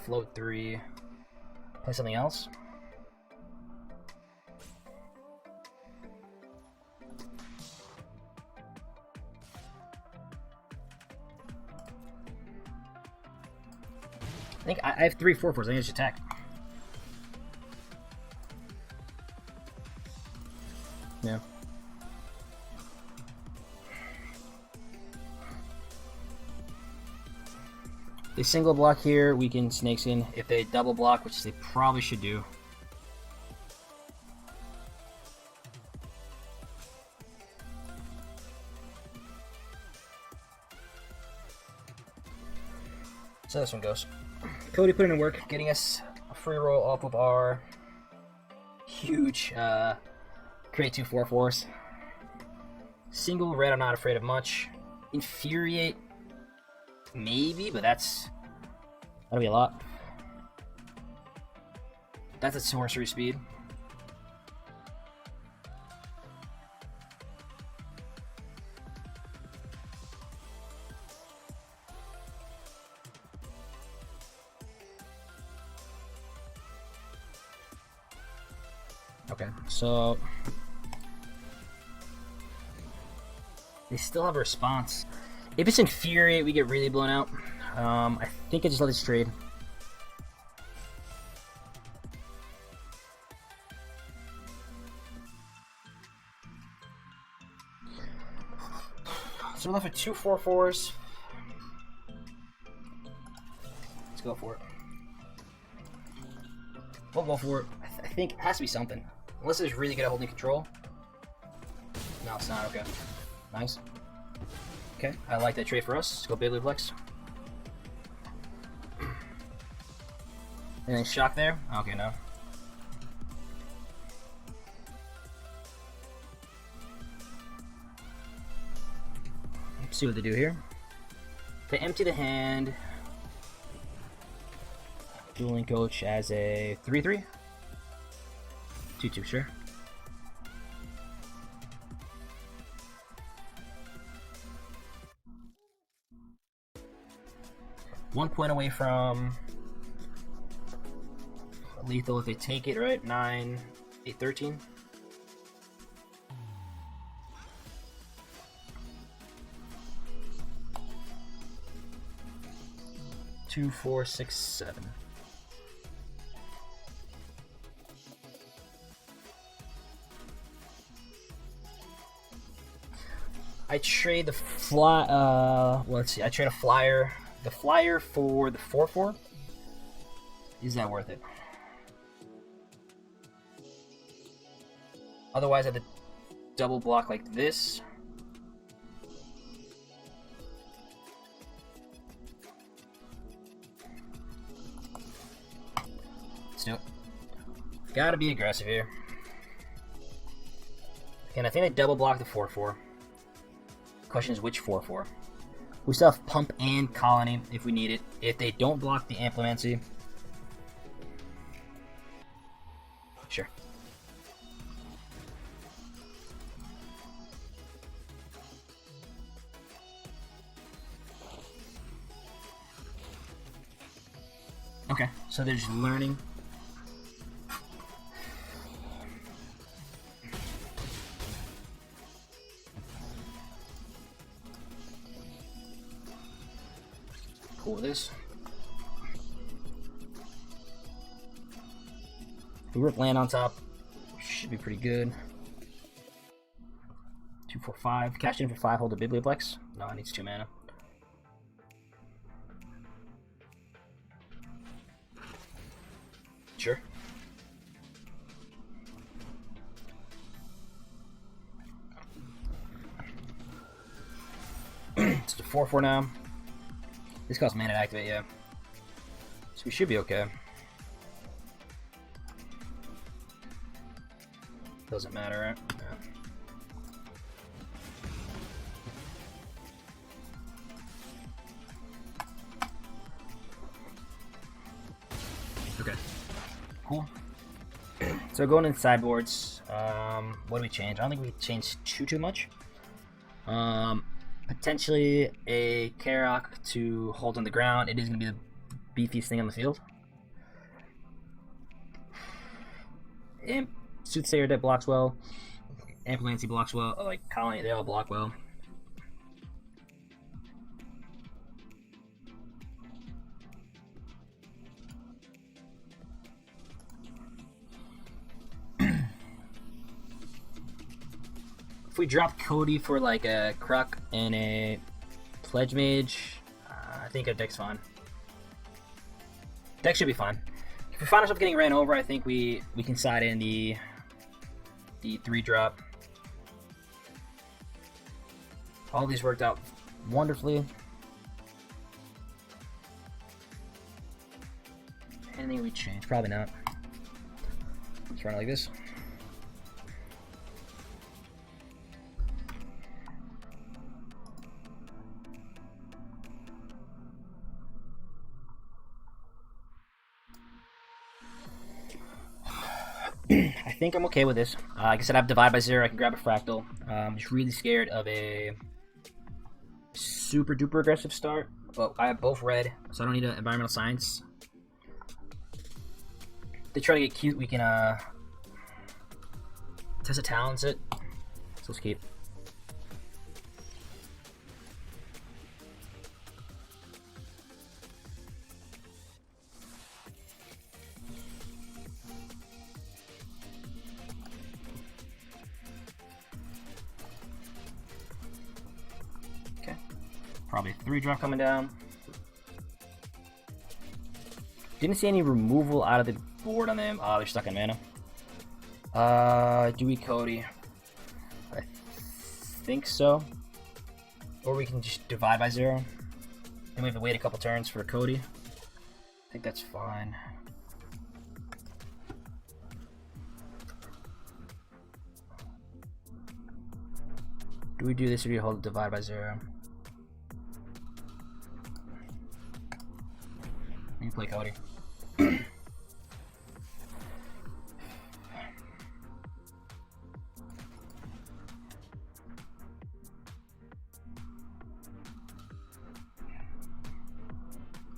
float 3, play something else. I think I have 3 4/4s. I think I should attack. Yeah. They single block here, we can snakes in. If they double block, which they probably should do. So this one goes. Cody put in work, getting us a free roll off of our huge create 2 4/4s. Single red, I'm not afraid of much. Infuriate, maybe, but that'll be a lot. That's at sorcery speed. Okay, so they still have a response. If it's Infuriate, we get really blown out. I think I just let this trade. So we're left with 2 4/4s. Let's go for it. We'll go for it. I think it has to be something. Unless it's really good at holding control. No, it's not. Okay. Nice. Okay, I like that trade for us. Let's go Beyblade Flex. Anything shock there? Okay, no. Let's see what they do here. They empty the hand. Dueling Coach as a 3/3. 2/2, sure. One point away from lethal if they take it, right? 9, 8, 13. Two, 4, 6, 7. I trade the let's see. I trade a flyer. The flyer for the 4/4. Is that worth it? Otherwise, I have to double block like this. Let's do it. Gotta be aggressive here. And I think I double block the 4/4. Question is which 4/4. We still have Pump and Colony if we need it. If they don't block the Implemency, sure. Okay, so they're just learning. Cool with this. We rip land on top. Should be pretty good. 2, 4, 5. Cash in for 5. Hold a Biblioplex. No, it needs 2 mana. Sure. It's a 4/4 now. This costs mana to activate, yeah. So we should be okay. Doesn't matter, right? Yeah. Okay. Cool. So going in sideboards, what do we change? I don't think we changed too much. Potentially a Karok to hold on the ground. It is going to be the beefiest thing on the field. Soothsayer that blocks well. Ambulancy blocks well. Oh, like Colony, they all block well. If we drop Cody for like a Kruk and a Pledge Mage, I think our deck's fine. Deck should be fine. If we find ourselves getting ran over, I think we can side in the 3-drop. All these worked out wonderfully. anything we change? Probably not. Let's run it like this. I think I'm okay with this. Like I said, I have Divide by Zero. I can grab a Fractal. I'm just really scared of a super duper aggressive start. But I have both red, so I don't need an Environmental Science. If they try to get cute, we can test the talents it. So let's keep. Probably 3-drop coming down. Didn't see any removal out of the board on them. Oh, they're stuck in mana. Do we Cody? I think so. Or we can just Divide by Zero. And we have to wait a couple turns for Cody. I think that's fine. Do we do this or do we hold Divide by Zero? You play Cody.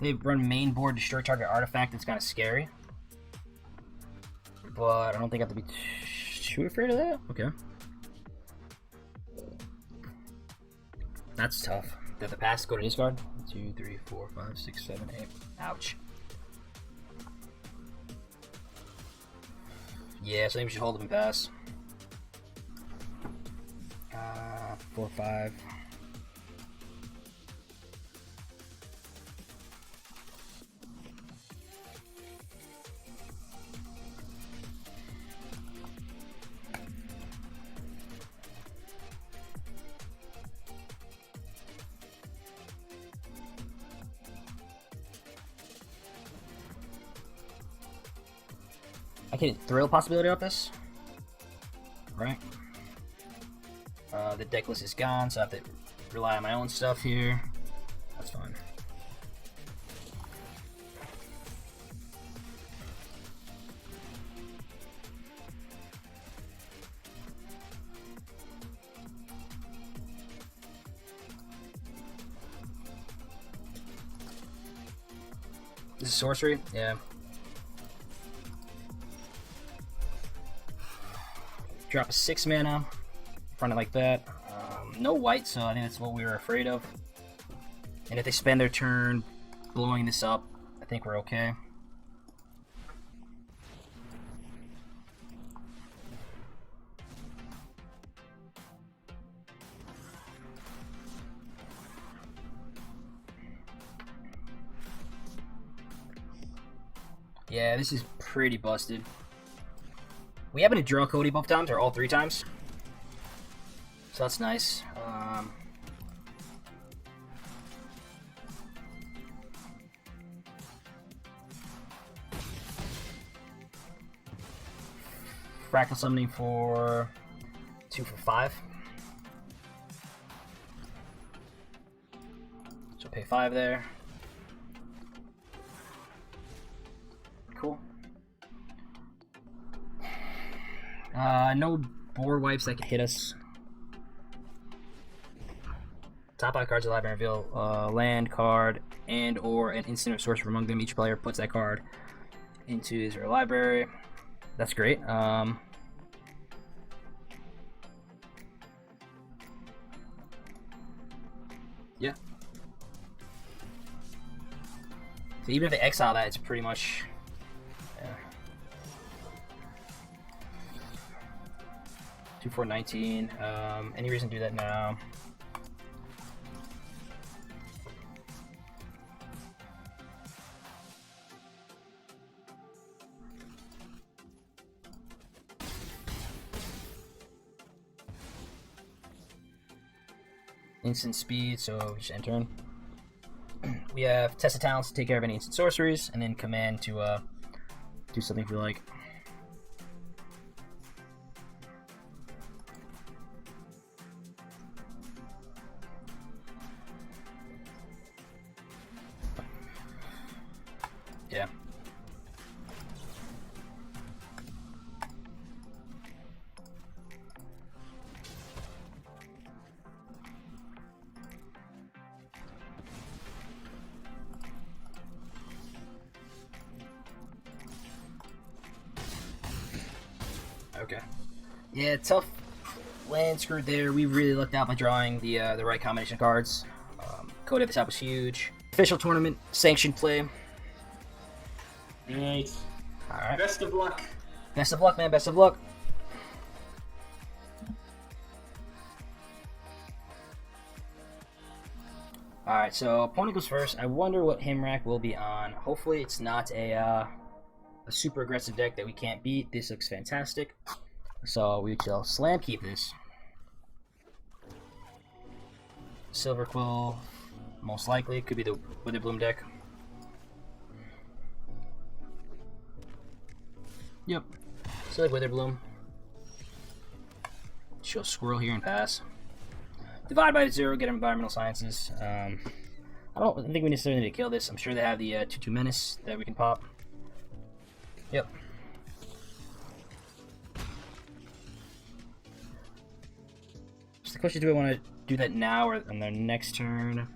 They run main board, destroy target artifact. It's kind of scary, but I don't think I have to be too afraid of that. Okay, that's tough. They have to pass, go to discard. 2, 3, 4, 5, 6, 7, 8. Ouch. Yeah, so maybe we should hold them and pass. 4, 5. I can thrill possibility off this, right? The deck list is gone, so I have to rely on my own stuff here. That's fine. This is sorcery? Yeah. Drop a 6 mana, run it like that. No white, so I think that's what we were afraid of. And if they spend their turn blowing this up, I think we're okay. Yeah, this is pretty busted. We happen to draw Cody both times, or all 3 times. So that's nice. Fractal summoning for 2 for 5. So pay 5 there. Cool. No board wipes that can hit us. Top 5 cards of the library reveal land card and or an instant or sorcerer among them. Each player puts that card into his or her library. That's great. Yeah. So even if they exile that, it's pretty much... Yeah. 2, 4, 19. Any reason to do that now? Instant speed, so we just enter in. We have Test of Talents to take care of any instant sorceries, and then Command to Do something if you like. Yeah. Okay. Yeah, tough land screwed there. We really lucked out by drawing the right combination of cards. Code at the top was huge. Official tournament, sanctioned play. Nice. Alright. Best of luck. Best of luck, man. Best of luck. Alright, so opponent goes first. I wonder what Himrack will be on. Hopefully it's not a super aggressive deck that we can't beat. This looks fantastic. So we shall slam keep this. Silver Quill, most likely. Could be the Wither Bloom deck. Yep. So like Wither Bloom. Show Squirrel here and pass. Divide by 0, get Environmental Sciences. I don't think we necessarily need to kill this. I'm sure they have the 2/2 Menace that we can pop. Yep. So the question, do I want to do that now or on their next turn?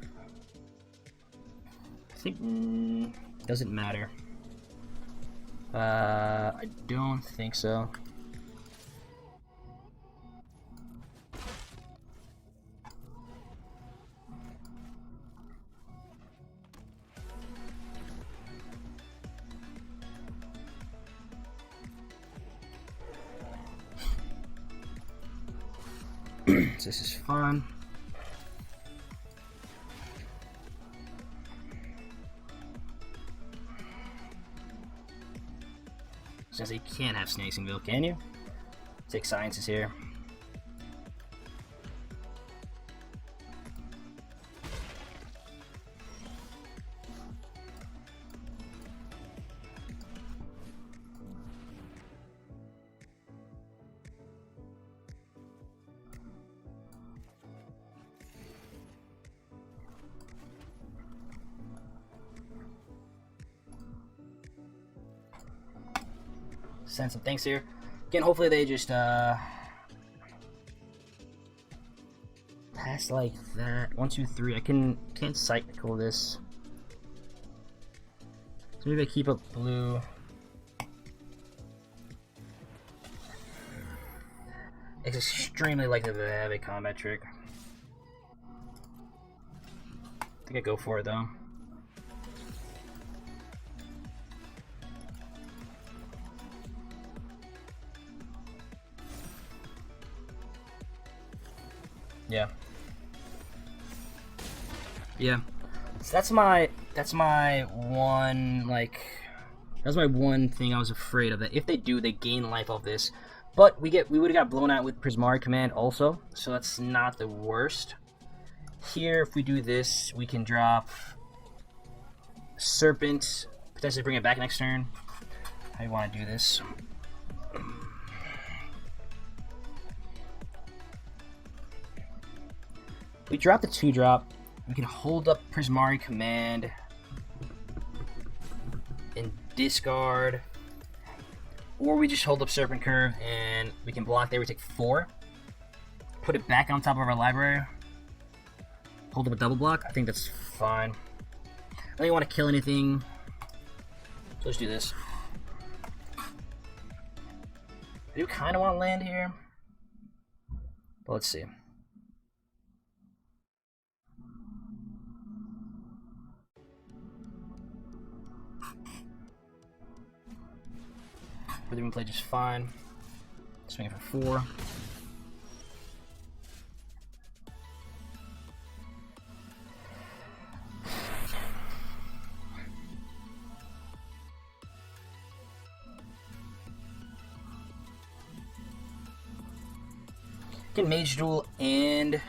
I think doesn't matter. I don't think so. So this is fun. Since you can't have Snakes in Ville, can you? Take Sciences here. Send some things here. Again, hopefully they just pass like that. 1, 2, 3. I can't cycle this. So maybe I keep up blue. It's extremely likely that they have a combat trick. I think I go for it though. Yeah. Yeah. So that's my one, like, that's my one thing I was afraid of, that if they do, they gain life off this. But we would have got blown out with Prismari Command also, so that's not the worst. Here, if we do this, we can drop Serpent, potentially bring it back next turn. How do you want to do this? We drop the 2-drop. We can hold up Prismari Command and discard, or we just hold up Serpent Curve and we can block there. We take 4, put it back on top of our library, hold up a double block. I think that's fine. I don't want to kill anything, so let's do this. I do kind of want to land here, but let's see. Rhythm play just fine. Swing it for 4. Get Mage Duel and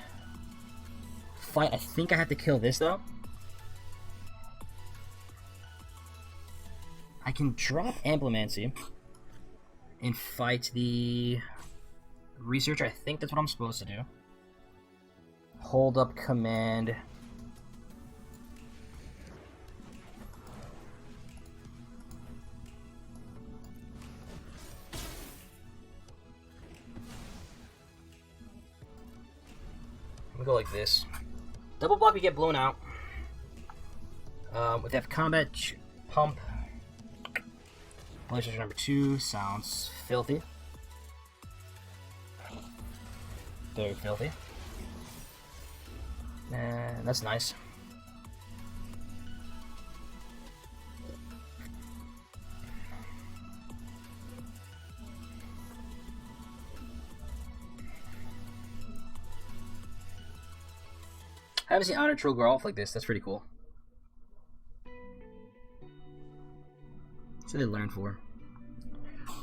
fight. I think I have to kill this though. I can drop Amplimancy and fight the Researcher. I think that's what I'm supposed to do. Hold up command. I'm gonna go like this. Double block, we get blown out. We have combat pump. PlayStation number 2 sounds filthy. Very filthy. And that's nice. I haven't seen Honor Troll go off like this. That's pretty cool. So they learn for.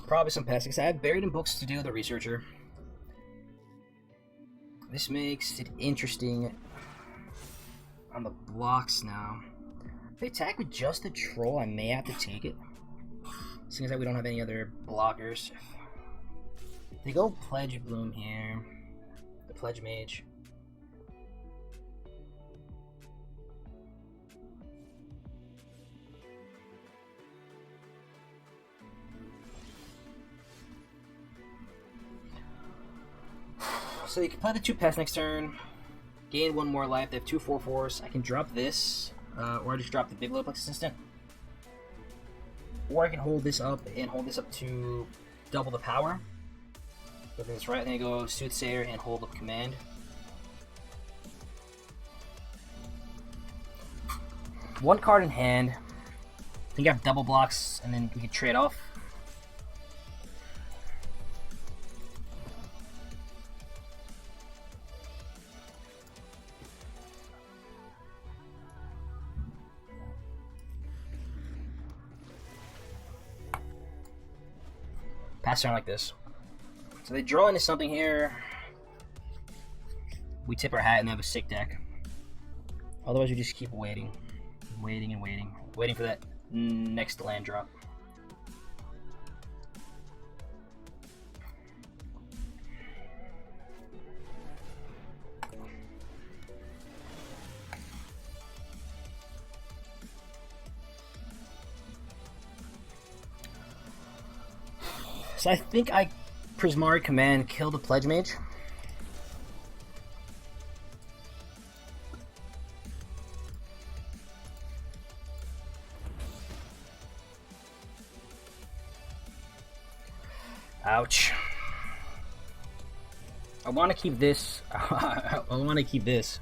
Probably some passing. I have buried in books to do the Researcher. This makes it interesting on the blocks now. If they attack with just the Troll, I may have to take it. Seeing as that we don't have any other blockers. They go Pledge Bloom here. The Pledge Mage. So you can play the 2 pests next turn, gain 1 more life. They have 2 4/4s. I can drop this, or I just drop the big low Plexus Instant. Or I can hold this up and hold this up to double the power. So that's right. Then I go Soothsayer and hold up command. One card in hand. I think I have double blocks, and then we can trade off. Pass turn like this. So they draw into something here. We tip our hat and have a sick deck. Otherwise, we just keep waiting. Waiting and waiting. Waiting for that next land drop. So I think I Prismari command kill the Pledge Mage. Ouch. I want to keep this. I want to keep this.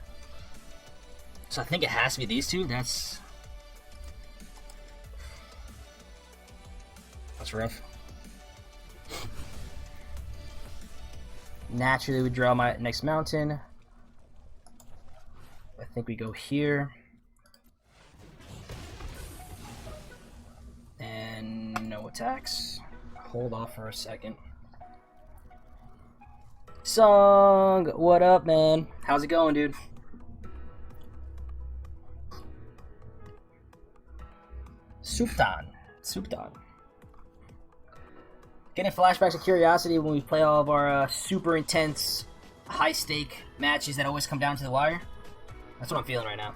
So I think it has to be these two. That's rough. Naturally, we draw my next mountain. I think we go here. And no attacks. Hold off for a second. Song, what up, man? How's it going, dude? Sultan. Getting flashbacks of curiosity when we play all of our super intense, high-stake matches that always come down to the wire. That's what I'm feeling right now.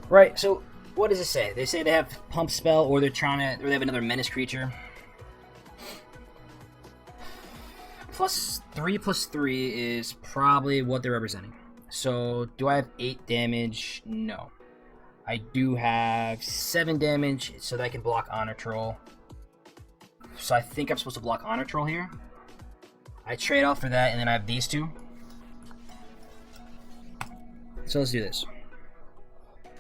Right, so what does it say? They say they have Pump Spell, or they're trying to, or they have another Menace creature. +3/+3 is probably what they're representing. So, do I have 8 damage? No. I do have 7 damage, so that I can block Honor Troll. So I think I'm supposed to block Honor Troll here. I trade off for that, and then I have these two. So let's do this.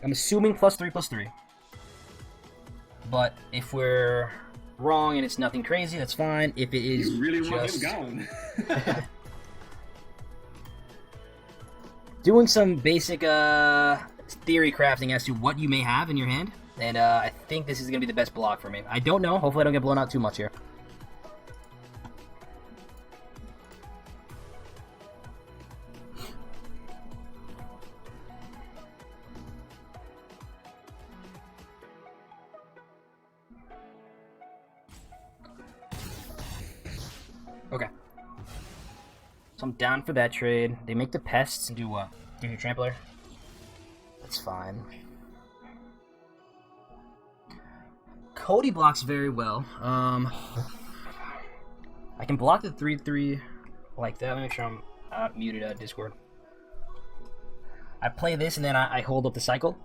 I'm assuming +3/+3. But if we're wrong and it's nothing crazy, that's fine. If it is, you really just... want him going. Doing some basic theory crafting as to what you may have in your hand. And I think this is going to be the best block for me. I don't know. Hopefully I don't get blown out too much here. Okay. So I'm down for that trade. They make the pests and do what? Do your trampler? That's fine. Cody blocks very well. I can block the 3/3 like that. Let me make sure I'm muted at Discord. I play this and then I hold up the cycle.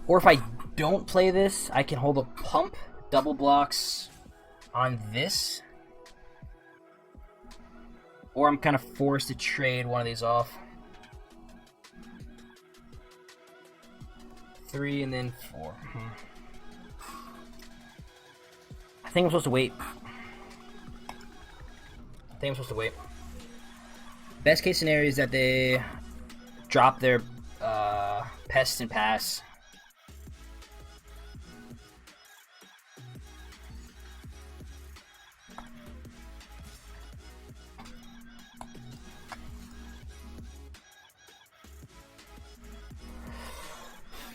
Or if I don't play this, I can hold a pump, double blocks on this. Or I'm kind of forced to trade one of these off. 3 and then 4. I think I'm supposed to wait. Best case scenario is that they drop their pests and pass.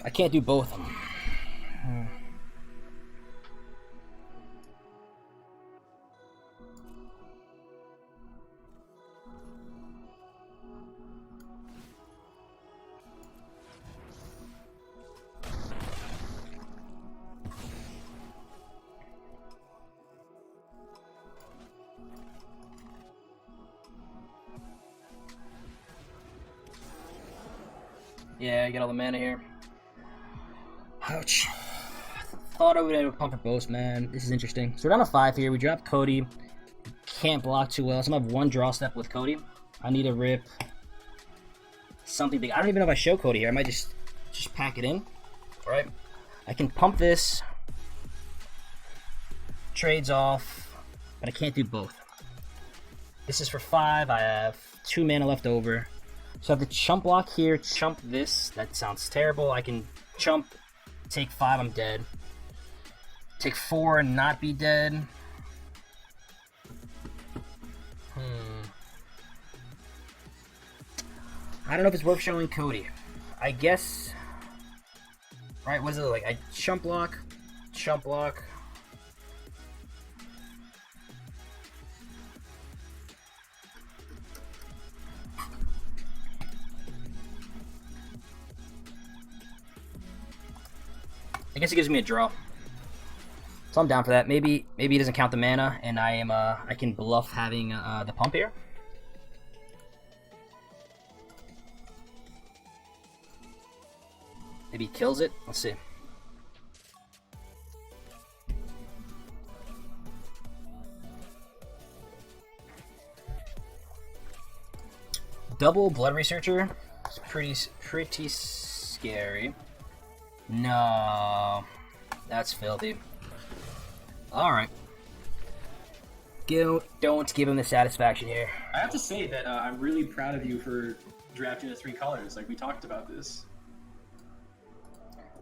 I can't do both of them. Yeah, I get all the mana here. Ouch. Thought I would have a pump for both, man. This is interesting. So we're down to 5 here. We dropped Cody. Can't block too well. So I'm gonna have one draw step with Cody. I need a rip. Something big. I don't even know if I show Cody here. I might just pack it in. Alright. I can pump this. Trades off. But I can't do both. This is for 5. I have 2 mana left over. So I have the chump block here. Chump this. That sounds terrible. I can chump. Take 5, I'm dead. Take 4 and not be dead. I don't know if it's worth showing Cody. I guess. Right, what is it like? I chump block. Chump block. I guess it gives me a draw. So I'm down for that. Maybe he doesn't count the mana, and I can bluff having the pump here. Maybe he kills it. Let's see. Double Blood Researcher. It's pretty scary. No, that's filthy. All right. Don't give him the satisfaction here. I have to say that I'm really proud of you for drafting the 3 colors. Like, we talked about this.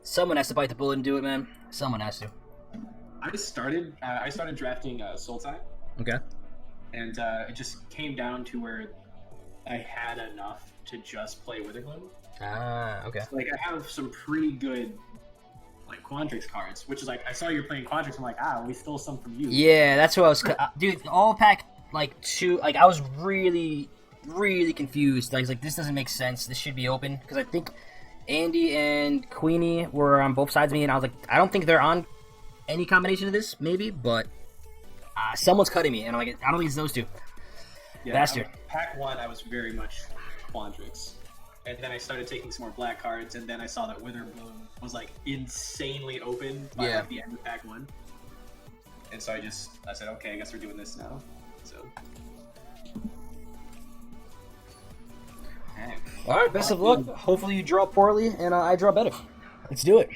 Someone has to bite the bullet and do it, man. Someone has to. I started drafting Sultan. Okay. And it just came down to where I had enough to just play Withergloom. Ah, okay. So, like, I have some pretty good, like, Quandrix cards, which is like, I saw you're playing Quandrix, I'm like, we stole some from you. Yeah, that's what I was. Dude, all pack, like, 2, like, I was really confused. I was like, this doesn't make sense. This should be open. Because I think Andy and Queenie were on both sides of me, and I was like, I don't think they're on any combination of this, maybe, but someone's cutting me, and I'm like, I don't think it's those two. Yeah, Bastard. Pack 1, I was very much Quandrix. And then I started taking some more black cards, and then I saw that Witherbloom was like insanely open by like, the end of pack 1. And so I said, okay, I guess we're doing this now. So. All right, best of luck. Hopefully you draw poorly, and I draw better. Let's do it.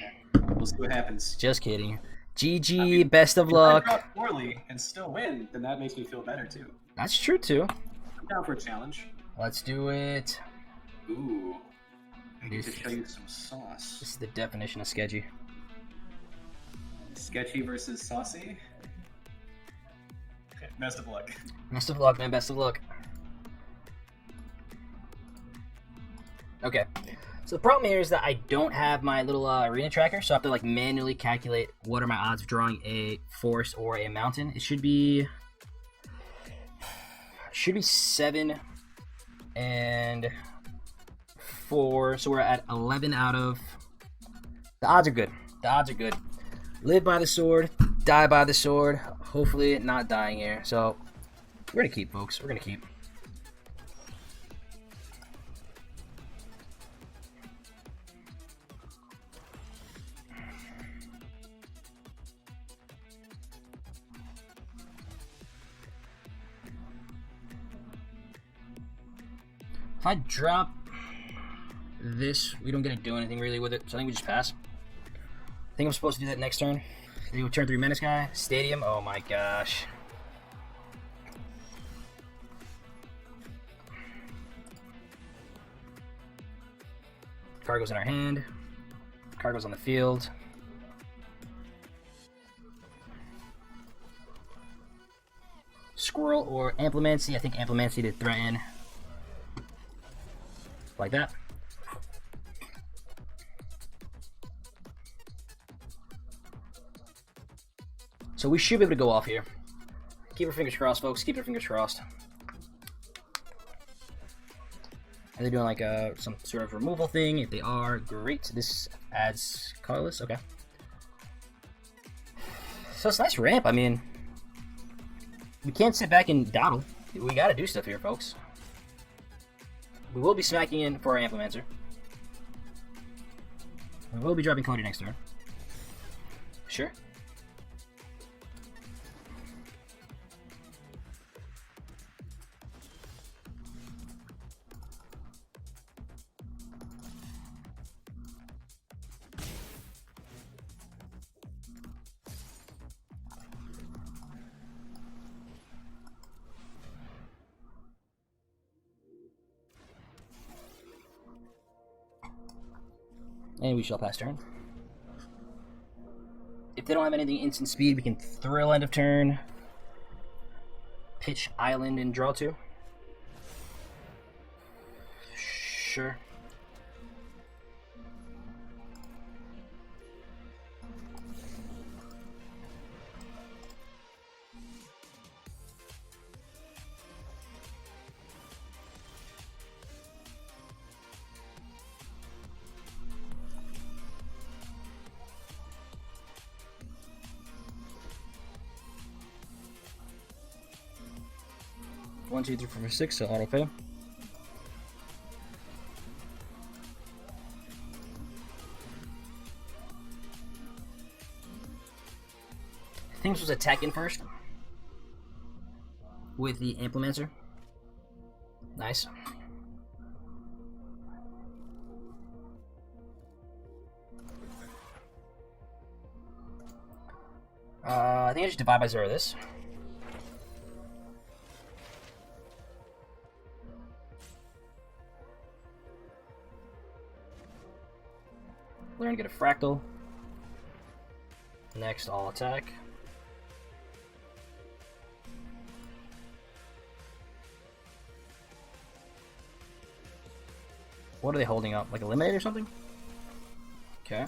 We'll see what happens. Just kidding. GG, best of luck. If I draw poorly and still win, then that makes me feel better too. That's true too. I'm down for a challenge. Let's do it. Ooh. I get to This- show you some sauce. This is the definition of sketchy. Sketchy versus saucy. Okay, best of luck. Best of luck, man. Best of luck. Okay. So the problem here is that I don't have my little arena tracker, so I have to like manually calculate what are my odds of drawing a forest or a mountain. It should be 7 and 4, so we're at 11 out of. The odds are good. The odds are good. Live by the sword, die by the sword. Hopefully not dying here. So we're gonna keep, folks. We're gonna keep. If I drop this, we don't get to do anything really with it, so I think we just pass. I think I'm supposed to do that next turn. Do turn 3 menace guy. Stadium, oh my gosh. Card goes in our hand. Card goes on the field. Squirrel or Amplimancy. I think Amplimancy to threaten. Like that. So we should be able to go off here. Keep our fingers crossed, folks. Keep your fingers crossed. Are they doing like some sort of removal thing? If they are, great. This adds colorless. Okay. So it's a nice ramp. I mean, we can't sit back and dawdle. We got to do stuff here, folks. We will be smacking in for our Amplimancer. We will be dropping Cody next turn. Sure. And we shall pass turn. If they don't have anything instant speed, we can thrill end of turn, pitch island, and draw 2. Sure. One, two, three, four, five, 6, so auto pay. I think this was attack in first with the Amplimancer. Nice. I think I just divide by 0 this. We're gonna get a fractal. Next, all attack. What are they holding up? Like eliminate or something? Okay.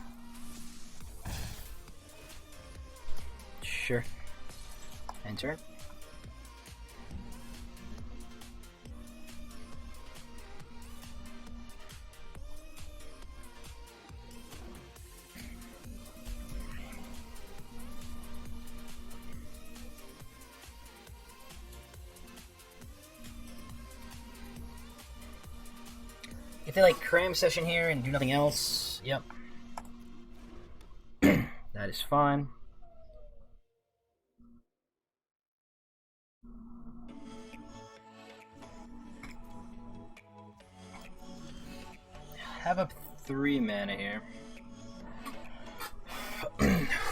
Sure. Enter. If they like cram session here and do nothing else, yep. That is fine. Have up 3 mana here.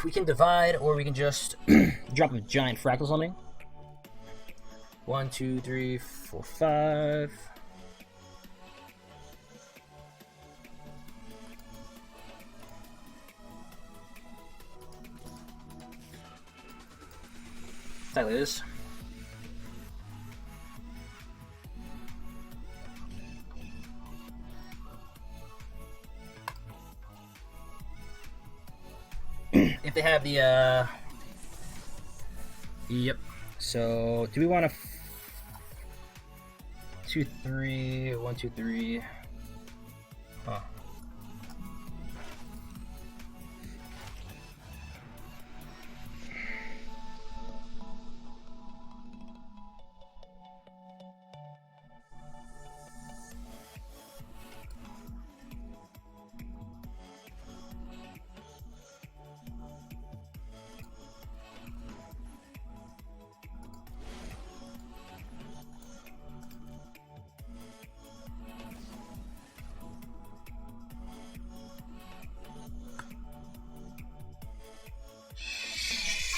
We can divide, or we can just drop a giant fractal something. 1, 2, 3, 4, 5. Hi, Liz. If they have the, yep. So, do we want to 2, 3, 1, 2, 3? Huh.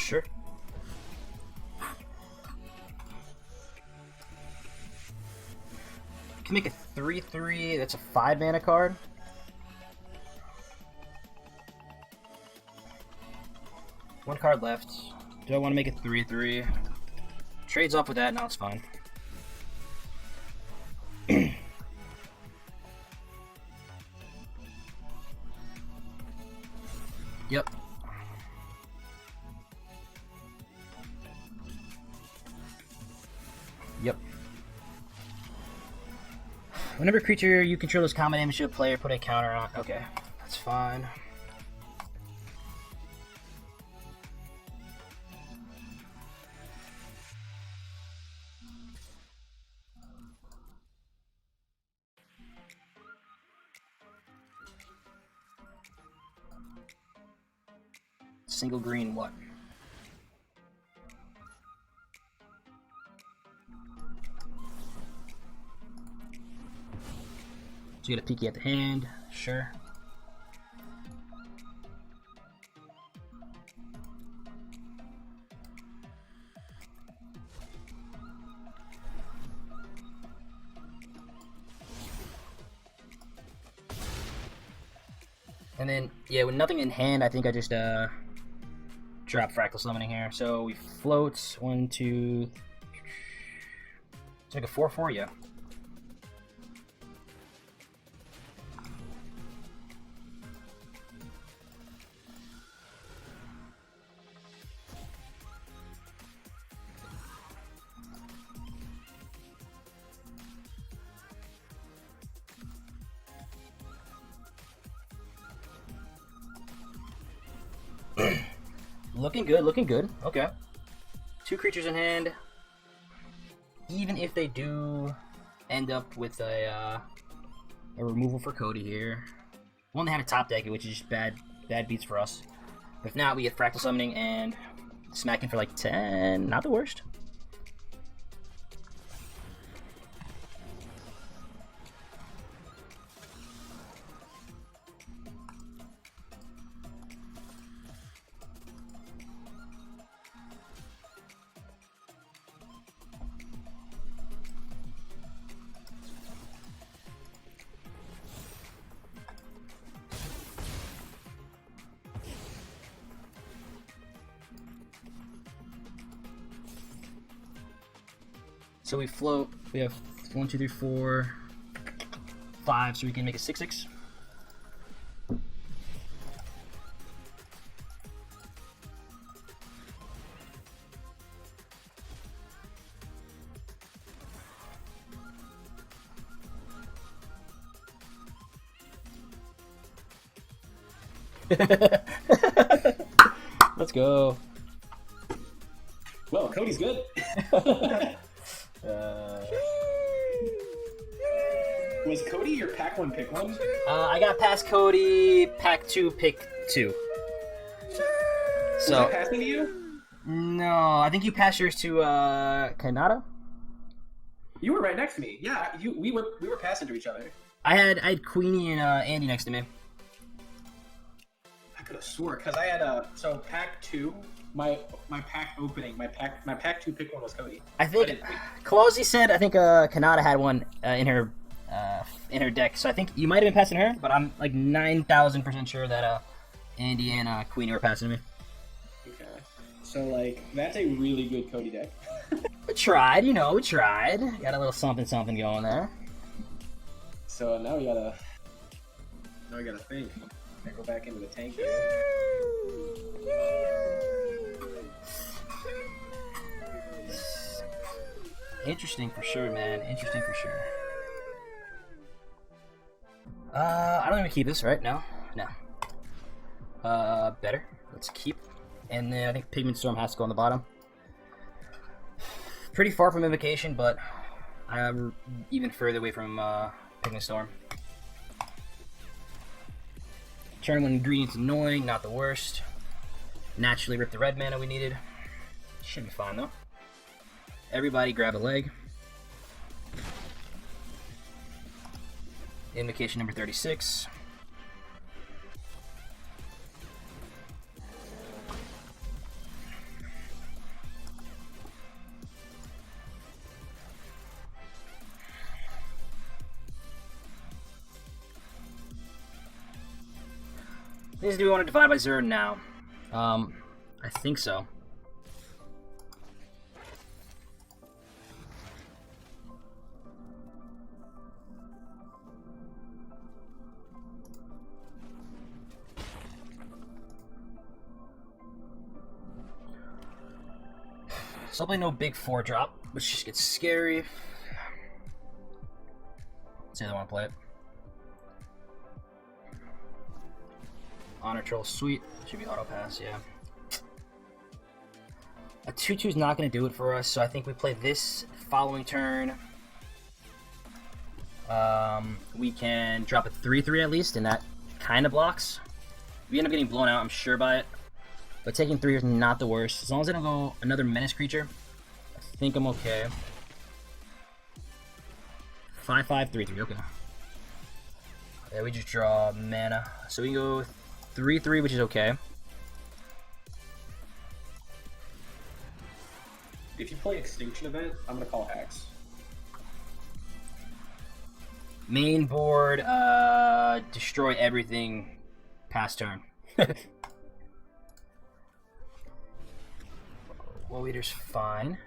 Sure. Can make a 3/3. That's a 5 mana card. One card left. Do I want to make a 3/3? Trades off with that. No, it's fine. Yep. Yep. Whenever a creature you control is common damage to a player, put a counter on. Okay, that's fine. Single green, what? So you get a peeky at the hand, sure. And then, yeah, with nothing in hand, I think I just drop Fractal Summoning here. So we float 1, 2. It's like a 4/4, yeah. Looking good, looking good. Okay. 2 creatures in hand. Even if they do end up with a removal for Cody here. One, they had a top deck, which is just bad beats for us. But if not, we get Fractal Summoning and smacking for like 10. Not the worst. So we float, we have 1, 2, 3, 4, 5, so we can make a 6/6. Let's go. Well, Cody's good. Was Cody your pack 1 pick 1? I got past Cody, pack 2, pick 2. Was So I passing to you? no, I think you passed yours to Kanata. You were right next to me. Yeah, we were passing to each other. I had Queenie and Andy next to me. I could have swore because I had so pack 2. My pack opening, my pack 2 pick 1 was Cody. I think Clausy said Kanata had one in her deck, so I think you might have been passing her, but I'm like 9,000% sure that Andy and Queenie were passing me. Okay. So, like, that's a really good Cody deck. We tried, you know, we tried. Got a little something going there. So now we gotta think. I go back into the tank here. Interesting for sure, man. Interesting for sure. I don't even keep this, right? No. Better. Let's keep. And then I think Pigment Storm has to go on the bottom. Pretty far from Invocation, but I'm even further away from Pigment Storm. Turn 1 ingredient's annoying, not the worst. Naturally rip the red mana we needed. Should be fine though. Everybody grab a leg. Invocation number 36. Do we want to divide by 0 now? I think so. Probably no big 4-drop, which just gets scary. Say they want to play it. Honor Troll, sweet. Should be auto pass, yeah. A 2/2 is not going to do it for us, so I think we play this following turn. We can drop a 3/3 at least, and that kind of blocks. We end up getting blown out, I'm sure, by it. But taking 3 is not the worst. As long as I don't go another menace creature, I think I'm okay. 5/5, 3/3, okay. Yeah, we just draw mana. So we can go 3/3, which is okay. If you play Extinction Event, I'm gonna call Hacks. Main board, destroy everything past turn. Woe Eater's fine.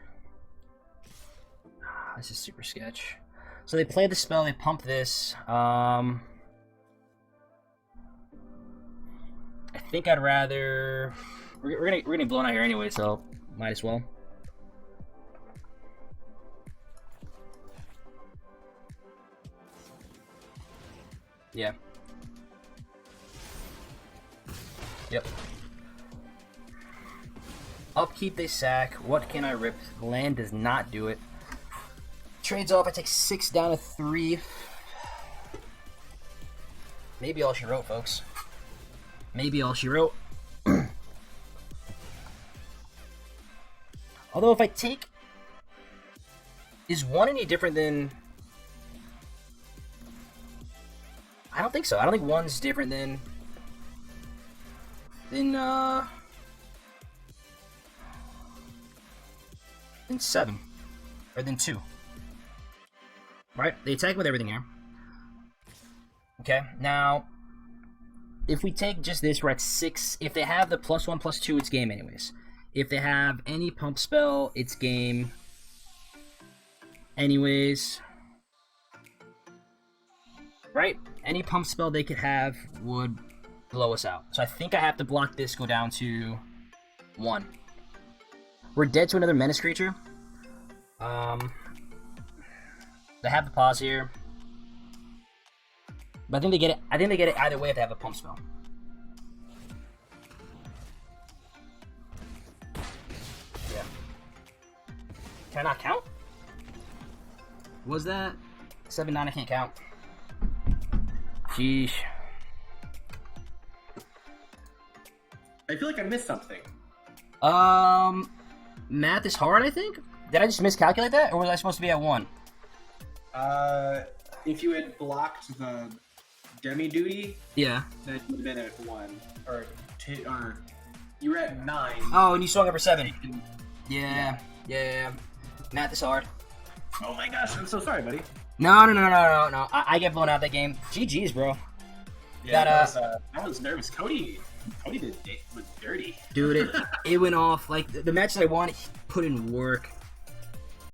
This is super sketch. So they play the spell, they pump this. I think I'd rather. We're gonna be blown out here anyway, so might as well. Yeah. Yep. Upkeep, they sack. What can I rip? Land does not do it. Trades off, I take 6 down to 3. Maybe all she wrote, folks. Maybe all she wrote. Although if I take... Is 1 any different than... I don't think so. I don't think 1's different than 7. Or than 2. Right? They attack with everything here. Okay, now... If we take just this, we're at 6. If they have the +1/+2, it's game anyways. If they have any pump spell, it's game anyways. Right? Any pump spell they could have would blow us out. So I think I have to block this, go down to 1. We're dead to another menace creature. They have the pause here. But I think they get it. I think they get it either way if they have a pump spell. Yeah. Can I not count? Was that 7/9? I can't count. Sheesh. I feel like I missed something. Math is hard, I think. Did I just miscalculate that, or was I supposed to be at 1? If you had blocked the Demi Duty, Yeah. then you would have been at 1 or 2, or you were at 9. Oh, and you swung over 7. Yeah. Math is hard. Oh my gosh, I'm so sorry, buddy. No. I get blown out that game. GG's, bro. Yeah, That, I was nervous. Cody Cody was dirty. Dude, it went off. Like, the matches I won, he put in work.